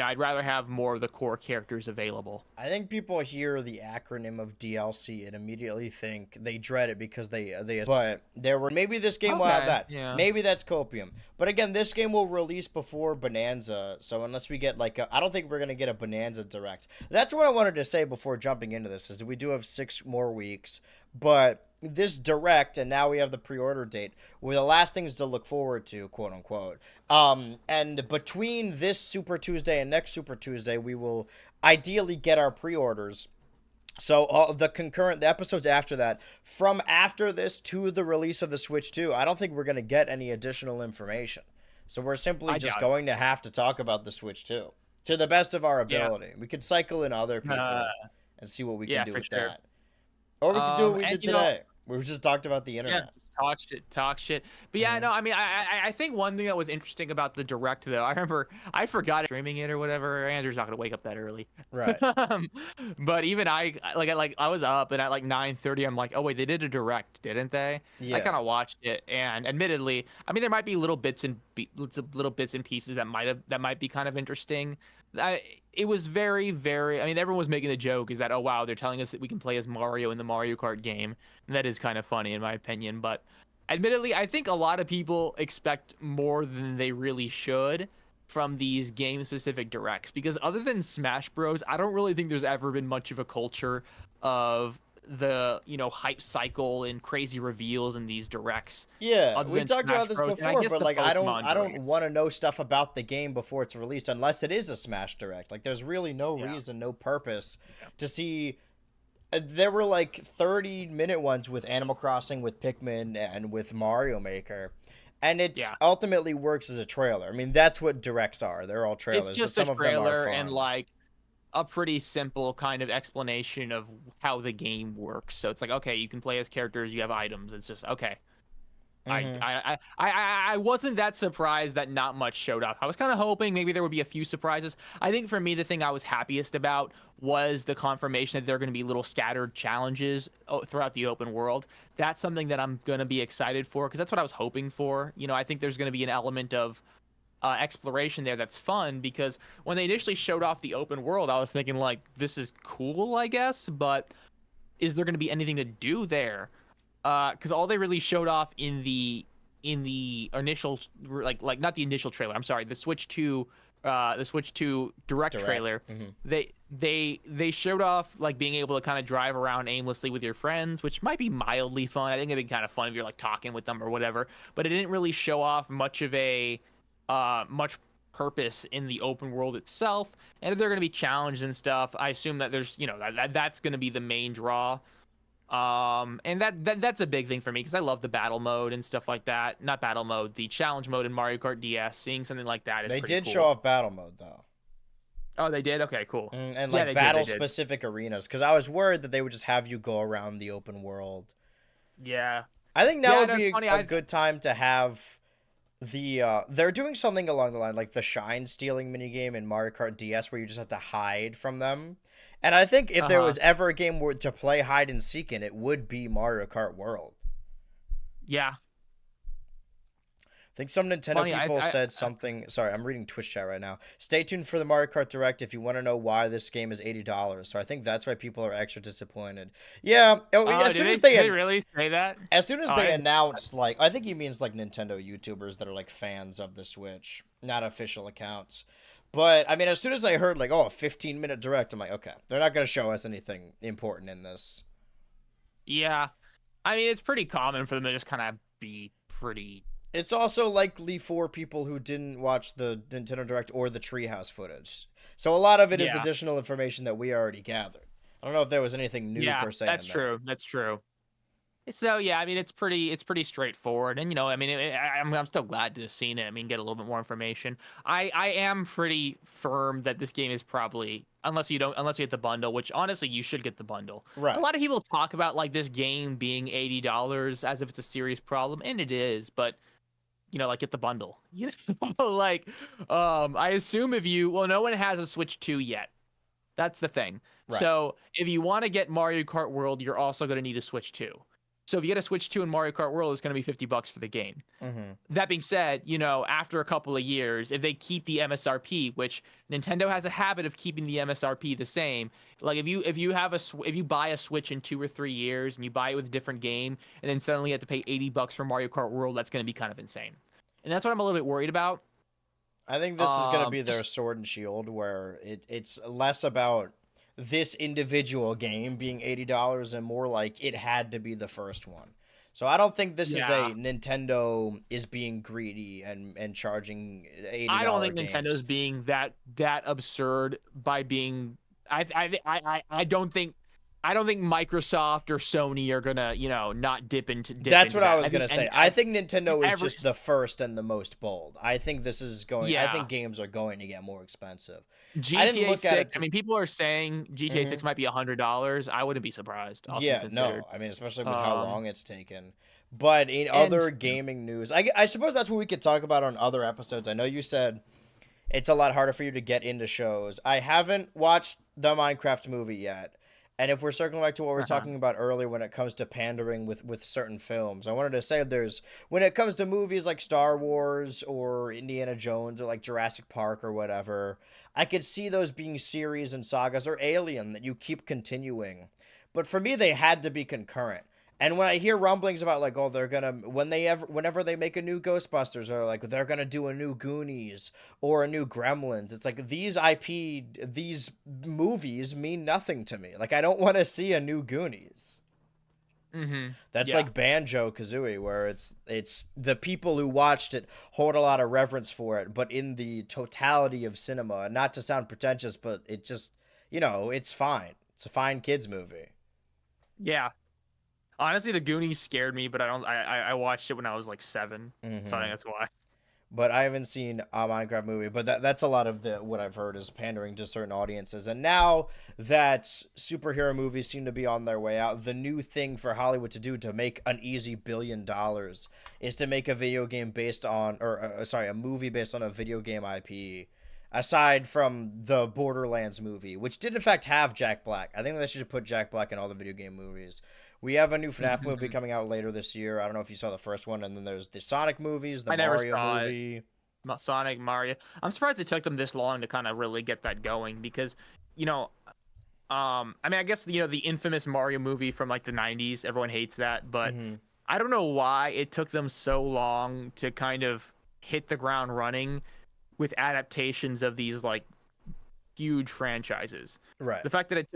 I'd rather have more of the core characters available. I think people hear the acronym of DLC and immediately think they dread it because they. But there were maybe this game will have Okay, that. yeah. Maybe that's copium. But again, this game will release before Bonanza, so unless we get I don't think we're gonna get a Bonanza direct. That's what I wanted to say before jumping into this. Is we do have 6 more weeks, but this direct, and now we have the pre-order date, were the last things to look forward to, quote unquote. And between this Super Tuesday and next Super Tuesday, we will ideally get our pre-orders. So the episodes after that, from after this to the release of the Switch 2, I don't think we're going to get any additional information. So we're simply I just doubt going to have to talk about the Switch 2 to the best of our it. Yeah. ability. We could cycle in other people Uh, and see what we can yeah, do for with sure. that. Or we could do what we And did today. We just talked about the yeah, internet. talk shit. But yeah, Mhm. no, I mean, I think one thing that was interesting about the direct though, I remember I forgot streaming it or whatever. Andrew's not gonna wake up that early. Right. But even I was up and at like 9:30, I'm like, oh wait, they did a direct, didn't they? I Yeah. kind of watched it, and admittedly, I mean, there might be little bits and pieces that might be kind of interesting. It was very, very. I mean, everyone was making the joke is that, oh wow, they're telling us that we can play as Mario in the Mario Kart game. And that is kind of funny in my opinion, but admittedly, I think a lot of people expect more than they really should from these game-specific directs because other than Smash Bros, I don't really think there's ever been much of a culture of the hype cycle and crazy reveals in these directs. Yeah, Other we than talked Smash about this Bros, and I before, guess but the I Pokemon don't directs. want to know stuff about the game before it's released unless it is a Smash Direct. Like there's really no Yeah. reason, no purpose Yeah. to see. There were 30-minute ones with Animal Crossing, with Pikmin, and with Mario Maker, and it Yeah. ultimately works as a trailer. I mean, that's what directs are. They're all trailers, It's but just a some of them are trailer fun. and like a pretty simple kind of explanation of how the game works. So it's like, okay, you can play as characters, you have items. It's just okay. Mhm. I wasn't that surprised that not much showed up. I was kind of hoping maybe there would be a few surprises. I think for me, the thing I was happiest about was the confirmation that there are going to be little scattered challenges throughout the open world. That's something that I'm going to be excited for because that's what I was hoping for. I think there's going to be an element of exploration there that's fun because when they initially showed off the open world, I was thinking like, this is cool, I guess, but is there going to be anything to do there? Because all they really showed off in the initial like not the initial trailer. I'm sorry, the Switch 2 direct trailer. Mhm. They showed off like being able to kind of drive around aimlessly with your friends, which might be mildly fun. I think it'd be kind of fun if you're like talking with them or whatever. But it didn't really show off much of a much purpose in the open world itself, and if they're going to be challenged and stuff, I assume that there's, that's going to be the main draw. And that's a big thing for me because I love the battle mode and stuff like that. Not battle mode, the challenge mode in Mario Kart DS. Seeing something like that is They pretty did cool. show off battle mode though. Oh, they did? Okay, cool. And Yeah, like they battle did. specific arenas, because I was worried that they would just have you go around the open world. Yeah. I think now Yeah, would no, be it's funny, a good time to have they're doing something along the line like the shine stealing minigame in Mario Kart DS where you just have to hide from them. And I think if there was ever a game where to play hide and seek in, it would be Mario Kart World. Yeah. I think some Nintendo people said something. Sorry, I'm reading Twitch chat right now. Stay tuned for the Mario Kart Direct if you want to know why this game is $80. So I think that's why people are extra disappointed. Yeah, as soon as they really say that? As soon as they announced, like, I think he means like Nintendo YouTubers that are like fans of the Switch, not official accounts. But I mean, as soon as I heard like, oh, a 15-minute Direct, I'm like, okay, they're not going to show us anything important in this. Yeah, I mean, it's pretty common for them to just kind of be pretty. It's also likely for people who didn't watch the Nintendo Direct or the Treehouse footage. So a lot of it is additional information that we already gathered. I don't know if there was anything new per se. That's true. That's true. So yeah, I mean, it's pretty straightforward, and I mean, I'm still glad to have seen it. I mean, get a little bit more information. I am pretty firm that this game is probably, unless you get the bundle, which honestly you should get the bundle. Right. A lot of people talk about like this game being $80 as if it's a serious problem, and it is, but like get the bundle. Like I assume no one has a Switch 2 yet. That's the thing. Right. So if you want to get Mario Kart World, you're also going to need a Switch 2. So if you get a Switch 2 in Mario Kart World, it's going to be $50 for the game. Mm-hmm. That being said, after a couple of years, if they keep the MSRP, which Nintendo has a habit of keeping the MSRP the same, like if you buy a Switch in 2 or 3 years and you buy it with a different game, and then suddenly you have to pay $80 for Mario Kart World, that's going to be kind of insane. And that's what I'm a little bit worried about. I think this is going to be their sword and shield, where it's less about this individual game being $80 and more like it had to be the first one. So I don't think this is a Nintendo is being greedy and charging $80. I don't think games. Nintendo's being that absurd by being. I don't think Microsoft or Sony are gonna not dip into. That's what I was gonna say. I think Nintendo is just the first and the most bold. I think this is going. Yeah. I think games are going to get more expensive. GTA 6. I mean, people are saying GTA 6 might be $100. I wouldn't be surprised. Yeah, no. I mean, especially with how long it's taken. But in other gaming news, I suppose that's what we could talk about on other episodes. I know you said it's a lot harder for you to get into shows. I haven't watched the Minecraft movie yet. And if we're circling back to what we were talking about earlier when it comes to pandering with certain films, I wanted to say when it comes to movies like Star Wars or Indiana Jones or like Jurassic Park or whatever, I could see those being series and sagas, or Alien that you keep continuing. But for me, they had to be concurrent. And when I hear rumblings about like, oh, they're gonna whenever they make a new Ghostbusters, or like they're gonna do a new Goonies or a new Gremlins, it's like these movies mean nothing to me. Like I don't want to see a new Goonies. Mm-hmm. That's like Banjo-Kazooie, where it's the people who watched it hold a lot of reverence for it, but in the totality of cinema, not to sound pretentious, but it just it's fine. It's a fine kids movie. Yeah. Honestly, the Goonies scared me, but I watched it when I was like 7, so I think that's why. But I haven't seen a Minecraft movie, but that's a lot of what I've heard is pandering to certain audiences. And now that superhero movies seem to be on their way out, the new thing for Hollywood to do to make an easy $1 billion is to make a video game based on, a movie based on a video game IP. Aside from the Borderlands movie, which did in fact have Jack Black. I think they should put Jack Black in all the video game movies. We have a new FNAF movie coming out later this year. I don't know if you saw the first one. And then there's the Sonic movies, the Mario movie. Sonic, Mario. I'm surprised it took them this long to kind of really get that going because, I mean, I guess, the infamous Mario movie from like the 90s, everyone hates that. But I don't know why it took them so long to kind of hit the ground running with adaptations of these like huge franchises. Right. The fact that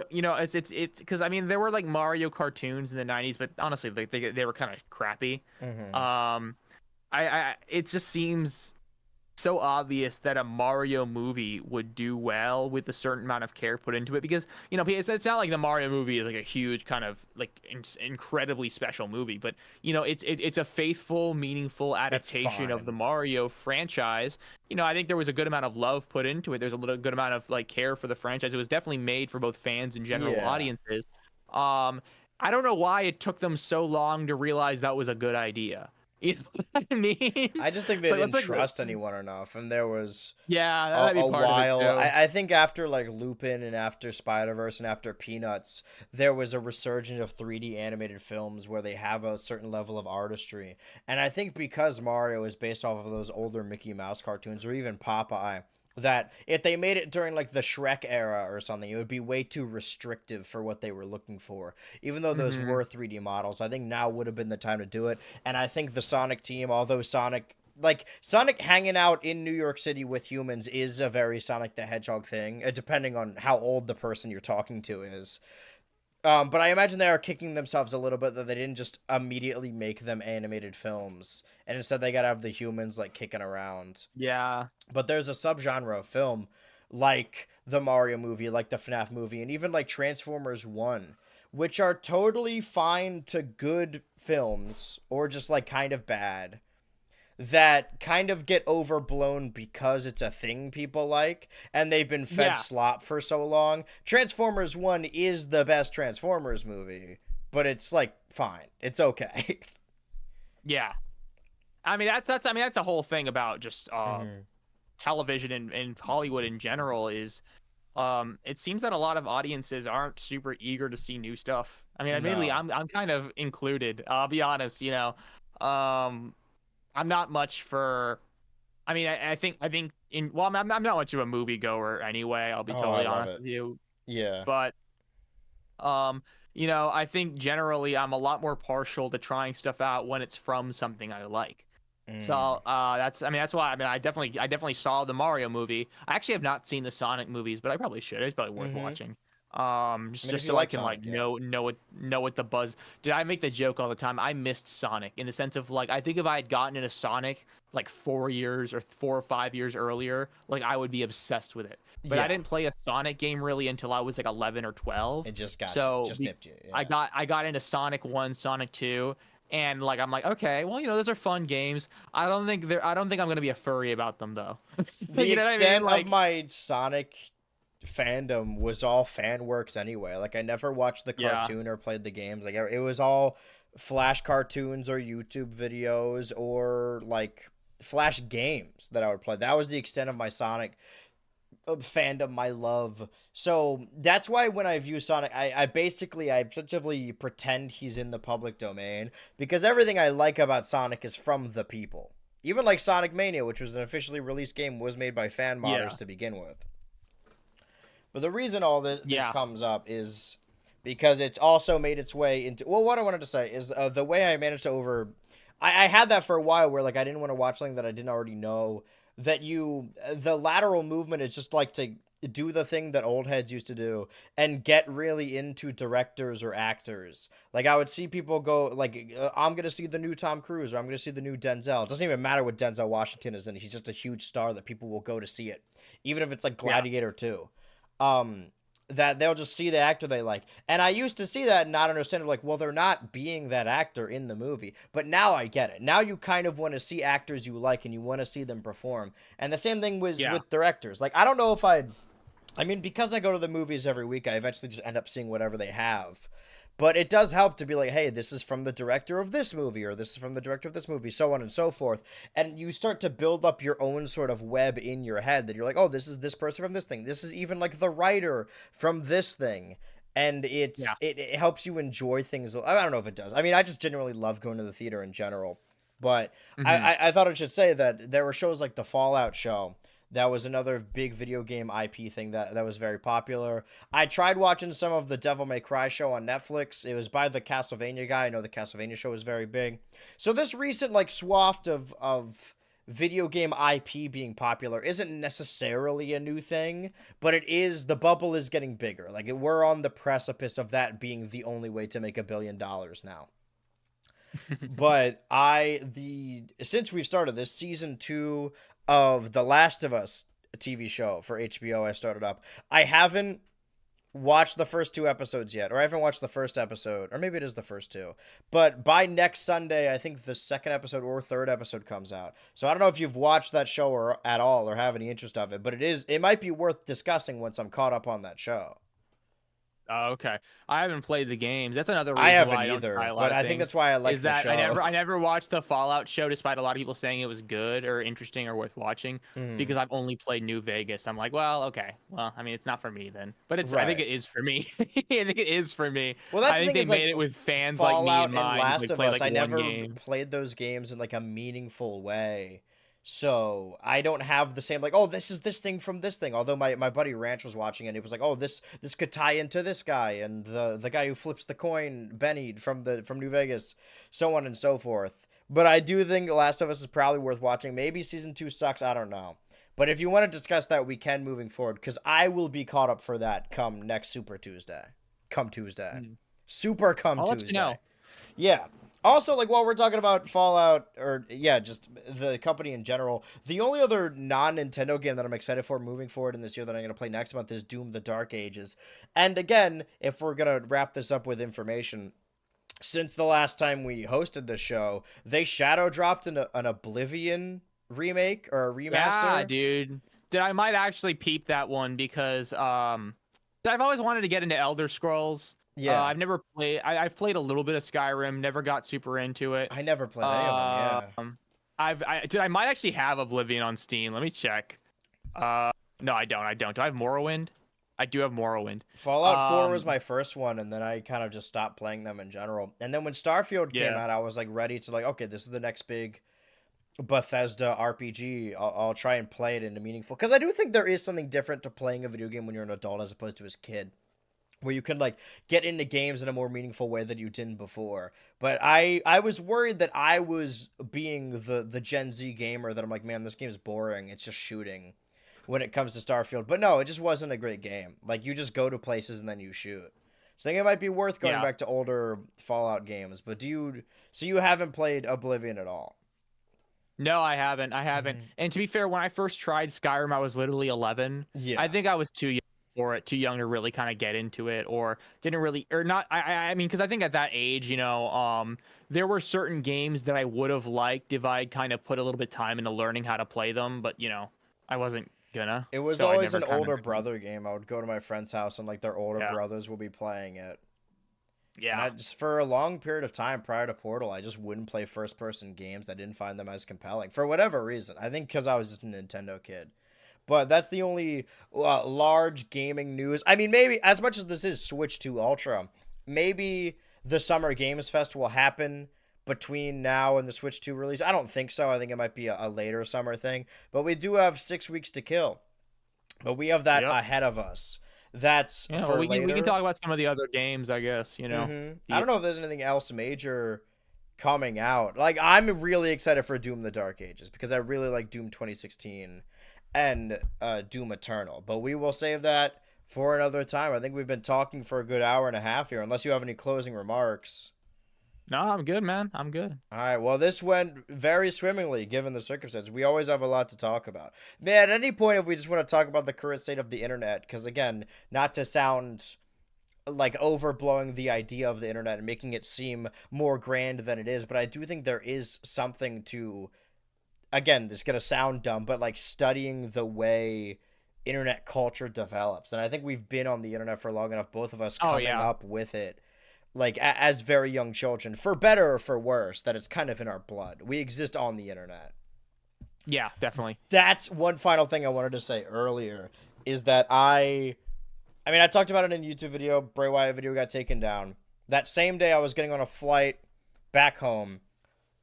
it's because I mean there were like Mario cartoons in the 90s, but honestly like they were kind of crappy. It just seems so obvious that a Mario movie would do well with a certain amount of care put into it, because it's not like the Mario movie is like a huge kind of like incredibly special movie, but it's a faithful, meaningful It's adaptation of the fine. Mario franchise. I think there was a good amount of love put into it. There's a good amount of like care for the franchise. It was definitely made for both fans and general Yeah. audiences. um I don't know why it took them so long to realize that was a good idea. You know what I mean? I just think It's they like, didn't let's like trust anyone enough, and there was yeah, that a, might be a part of it while. too. I think after like Lupin and after Spider-Verse and after Peanuts, there was a resurgence of 3D animated films where they have a certain level of artistry. And I think because Mario is based off of those older Mickey Mouse cartoons or even Popeye, that if they made it during like the Shrek era or something, it would be way too restrictive for what they were looking for. Even though those Hmm. were 3D models, I think now would have been the time to do it. And I think the Sonic team, although Sonic hanging out in New York City with humans is a very Sonic the Hedgehog thing, depending on how old the person you're talking to is. But I imagine they are kicking themselves a little bit that they didn't just immediately make them animated films, and instead they gotta have the humans like kicking around. Yeah. But there's a subgenre of film like the Mario movie, like the FNAF movie, and even like Transformers 1, which are totally fine to good films or just like kind of bad, that kind of get overblown because it's a thing people like and they've been fed Yeah. slop for so long. Transformers 1 is the best Transformers movie, but it's like fine. It's okay. Yeah. I mean, that's a whole thing about just Mhm. television and Hollywood in general is it seems that a lot of audiences aren't super eager to see new stuff. I mean, admittedly, No. I'm kind of included. I'll be honest, um I'm not much for. I mean, I think in well, I'm not much of a movie goer anyway. I'll be Oh, I totally love honest it. with you, Yeah. but um, I think generally I'm a lot more partial to trying stuff out when it's from something I like. So Mm. that's why I definitely saw the Mario movie. I actually have not seen the Sonic movies, but I probably should. It's probably worth Mhm. watching. I Just mean, if just you so I like can Sonic, like yeah. know what the buzz. Did I make the joke all the time? I missed Sonic in the sense of like I think if I had gotten into Sonic like 4 years or 4 or 5 years earlier, like I would be obsessed with it. But I Yeah. didn't play a Sonic game really until I was like 11 or 12. It just got you. So Just nipped you. I Yeah. got I got into Sonic 1, Sonic 2, and like I'm like, okay, well, those are fun games. I don't think I'm gonna be a furry about them though. The You know what I mean? extent of Like, my Sonic fandom was all fan works anyway. Like I never watched the yeah, cartoon or played the games. Like it was all Flash cartoons or YouTube videos or like Flash games that I would play. That was the extent of my Sonic fandom, my love. So that's why when I view Sonic, I objectively pretend he's in the public domain because everything I like about Sonic is from the people. Even like Sonic Mania, which was an officially released game, was made by fan modders yeah, to begin with. But the reason all this yeah, comes up is because it's also made its way into. Well, what I wanted to say is the way I managed to over. I had that for a while where like I didn't want to watch something that I didn't already know. That the lateral movement is just like to do the thing that old heads used to do and get really into directors or actors. Like I would see people go like I'm gonna see the new Tom Cruise or I'm gonna see the new Denzel. It doesn't even matter what Denzel Washington is in. He's just a huge star that people will go to see it, even if it's like yeah, Gladiator 2. um that they'll just see the actor they like. And I used to see that and not understand like, well, they're not being that actor in the movie. But now I get it. Now you kind of want to see actors you like and you want to see them perform. And the same thing was yeah, with directors. Like I don't know if I mean, because I go to the movies every week, I eventually just end up seeing whatever they have. But it does help to be like, hey, this is from the director of this movie, or this is from the director of this movie, so on and so forth. And you start to build up your own sort of web in your head that you're like, oh, this is this person from this thing. This is even like the writer from this thing. And yeah. it helps you enjoy things. I don't know if it does. I mean, I just genuinely love going to the theater in general. But Hmm. I thought I should say that there were shows like the Fallout show. That was another big video game IP thing that was very popular. I tried watching some of the Devil May Cry show on Netflix. It was by the Castlevania guy. I know the Castlevania show is very big. So this recent like swath of video game IP being popular isn't necessarily a new thing, but it is the bubble is getting bigger. Like we're on the precipice of that being the only way to make $1 billion now. But I the since we've started this season 2 of The Last of Us TV show for HBO I started up. I haven't watched the first 2 episodes yet, or I haven't watched the first episode, or maybe it is the first two. But by next Sunday, I think the second episode or third episode comes out. So I don't know if you've watched that show or at all or have any interest of it, but it might be worth discussing once I'm caught up on that show. Oh, okay. I haven't played the games. That's another reason I haven't why I don't either, try a lot but of I think things. that's why I like Is the that show. I never watched the Fallout show, despite a lot of people saying it was good or interesting or worth watching, because I've only played New Vegas. I'm like, well, okay, well, I mean, it's not for me then, but I think Right. it is for me. I think it is for me. Well, that's I the think thing they is, made like, it with fans like me Fallout in and mind. Last They of play Us, like I one never game. played those games in like a meaningful way. So I don't have the same, like, oh, this is this thing from this thing. Although my buddy Ranch was watching it, and he was like, oh, this could tie into this guy and the guy who flips the coin, Benny from New Vegas, so on and so forth. But I do think Last of Us is probably worth watching. Maybe season 2 sucks, I don't know. But if you want to discuss that, we can moving forward, because I will be caught up for that come next Super Tuesday. Come Tuesday. Super come I'll Tuesday. let you know. Yeah. Also, like, while we're talking about Fallout, or, yeah, just the company in general, the only other non-Nintendo game that I'm excited for moving forward in this year that I'm going to play next month is Doom: The Dark Ages. And again, if we're going to wrap this up with information, since the last time we hosted the show, they shadow dropped an Oblivion remake or a remaster. Yeah, dude. I might actually peep that one because I've always wanted to get into Elder Scrolls. Yeah. I've never played. I've played a little bit of Skyrim. Never got super into it. I never played any of them. Yeah. I might actually have Oblivion on Steam. Let me check. No, I don't. Do I have Morrowind? I do have Morrowind. Fallout 4 was my first one, and then I kind of just stopped playing them in general. And then when Starfield came out, I was like ready to, like, okay, this is the next big Bethesda RPG. I'll try and play it in a meaningful, because I do think there is something different to playing a video game when you're an adult as opposed to as a kid, where you can, like, get into games in a more meaningful way than you didn't before. But I was worried that I was being the Gen Z gamer, that I'm like, man, this game's boring. It's just shooting when it comes to Starfield. But no, it just wasn't a great game. Like, you just go to places and then you shoot. So I think it might be worth going back to older Fallout games. But so you haven't played Oblivion at all? No, I haven't. And to be fair, when I first tried Skyrim, I was literally 11. Yeah. I think I was too young for it, too young to really kind of get into it, or didn't really, or not. I mean, because I think at that age, there were certain games that I would have liked if I kind of put a little bit of time into learning how to play them, but I wasn't gonna. It was always an older brother game. I would go to my friend's house and, like, their older brothers would be playing it. Yeah. And just for a long period of time prior to Portal, I just wouldn't play first-person games. I didn't find them as compelling for whatever reason. I think because I was just a Nintendo kid. But that's the only large gaming news. I mean, maybe, as much as this is Switch 2 Ultra, maybe the Summer Games Fest will happen between now and the Switch 2 release. I don't think so. I think it might be a later summer thing. But we do have 6 weeks to kill. But we have that ahead of us. That's for later. We can talk about some of the other games, I guess, I don't know if there's anything else major coming out. Like, I'm really excited for Doom: The Dark Ages, because I really like Doom 2016 and Doom Eternal. But we will save that for another time. I think we've been talking for a good hour and a half here, unless you have any closing remarks. No, I'm good, man. I'm good. All right, well, this went very swimmingly, given the circumstances. We always have a lot to talk about. Man, at any point, if we just want to talk about the current state of the internet, because, again, not to sound like overblowing the idea of the internet and making it seem more grand than it is, but I do think there is something to, again, this is going to sound dumb, but, like, studying the way internet culture develops. And I think we've been on the internet for long enough, both of us coming up with it, like, as very young children, for better or for worse, that it's kind of in our blood. We exist on the internet. Yeah, definitely. That's one final thing I wanted to say earlier, is that I talked about it in a YouTube video. Bray Wyatt video got taken down. That same day, I was getting on a flight back home,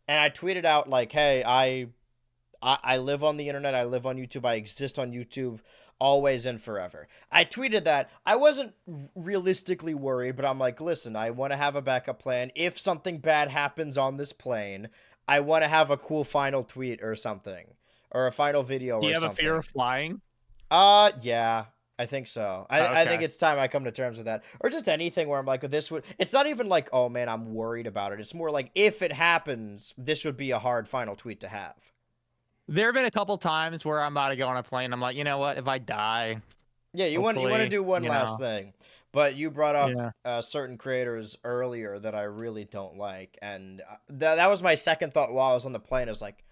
and I tweeted out, like, hey, I live on the internet. I live on YouTube. I exist on YouTube always and forever. I tweeted that. I wasn't realistically worried, but I'm like, listen, I want to have a backup plan. If something bad happens on this plane, I want to have a cool final tweet or something, or a final video or something. Do you have a fear of flying? Yeah, I think so. I think it's time I come to terms with that. Or just anything where I'm like, it's not even like, oh man, I'm worried about it. It's more like, if it happens, this would be a hard final tweet to have. There have been a couple times where I'm about to go on a plane. I'm like, you know what? If I die, Yeah, you want to hopefully, do one you last know, thing, but you brought up yeah. certain creators earlier that I really don't like, and that was my second thought while I was on the plane. Is like,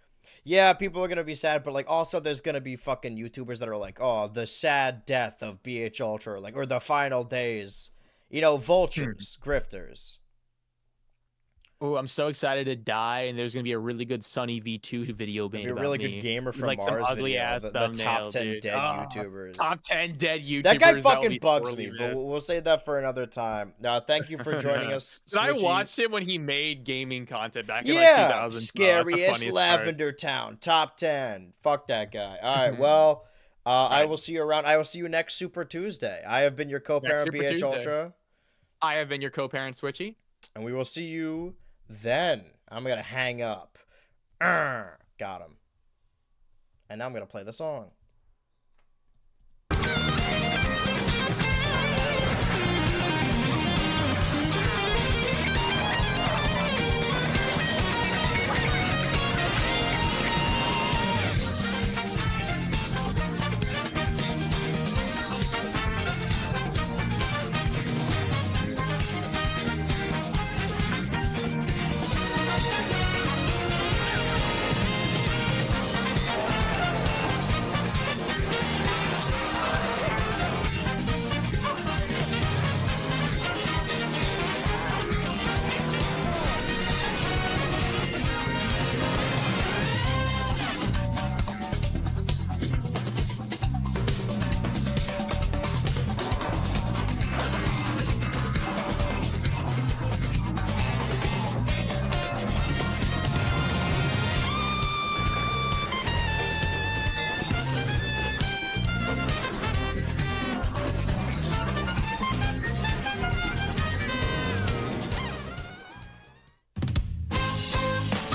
yeah, people are gonna be sad, but like also there's gonna be fucking YouTubers that are like, oh, the sad death of BHultra, like, or the final days, Hmm. vultures, grifters. Oh, I'm so excited to die, and there's gonna be a really good Sunny V2 video There'll be made a about really good me gamer with from like some Mars ugly video, ass the top thumbnail, 10 dude. dead Ah, YouTubers. top 10 dead That guy YouTubers that will fucking be bugs sorely me, but missed. we'll save that for another time. Now, thank you for joining us, And I Switchy. watched him when he made gaming content back in like Yeah, 2012. That's the scariest funniest part. Lavender Town, top 10. Fuck that guy. All right, well, All I right, will see you around. I will see you next Super Tuesday. I have been your next co-parent, Super BH Tuesday. Ultra, I have been your co-parent, Switchy. and we will see you then. I'm going to hang up. Got him. And now I'm going to play the song.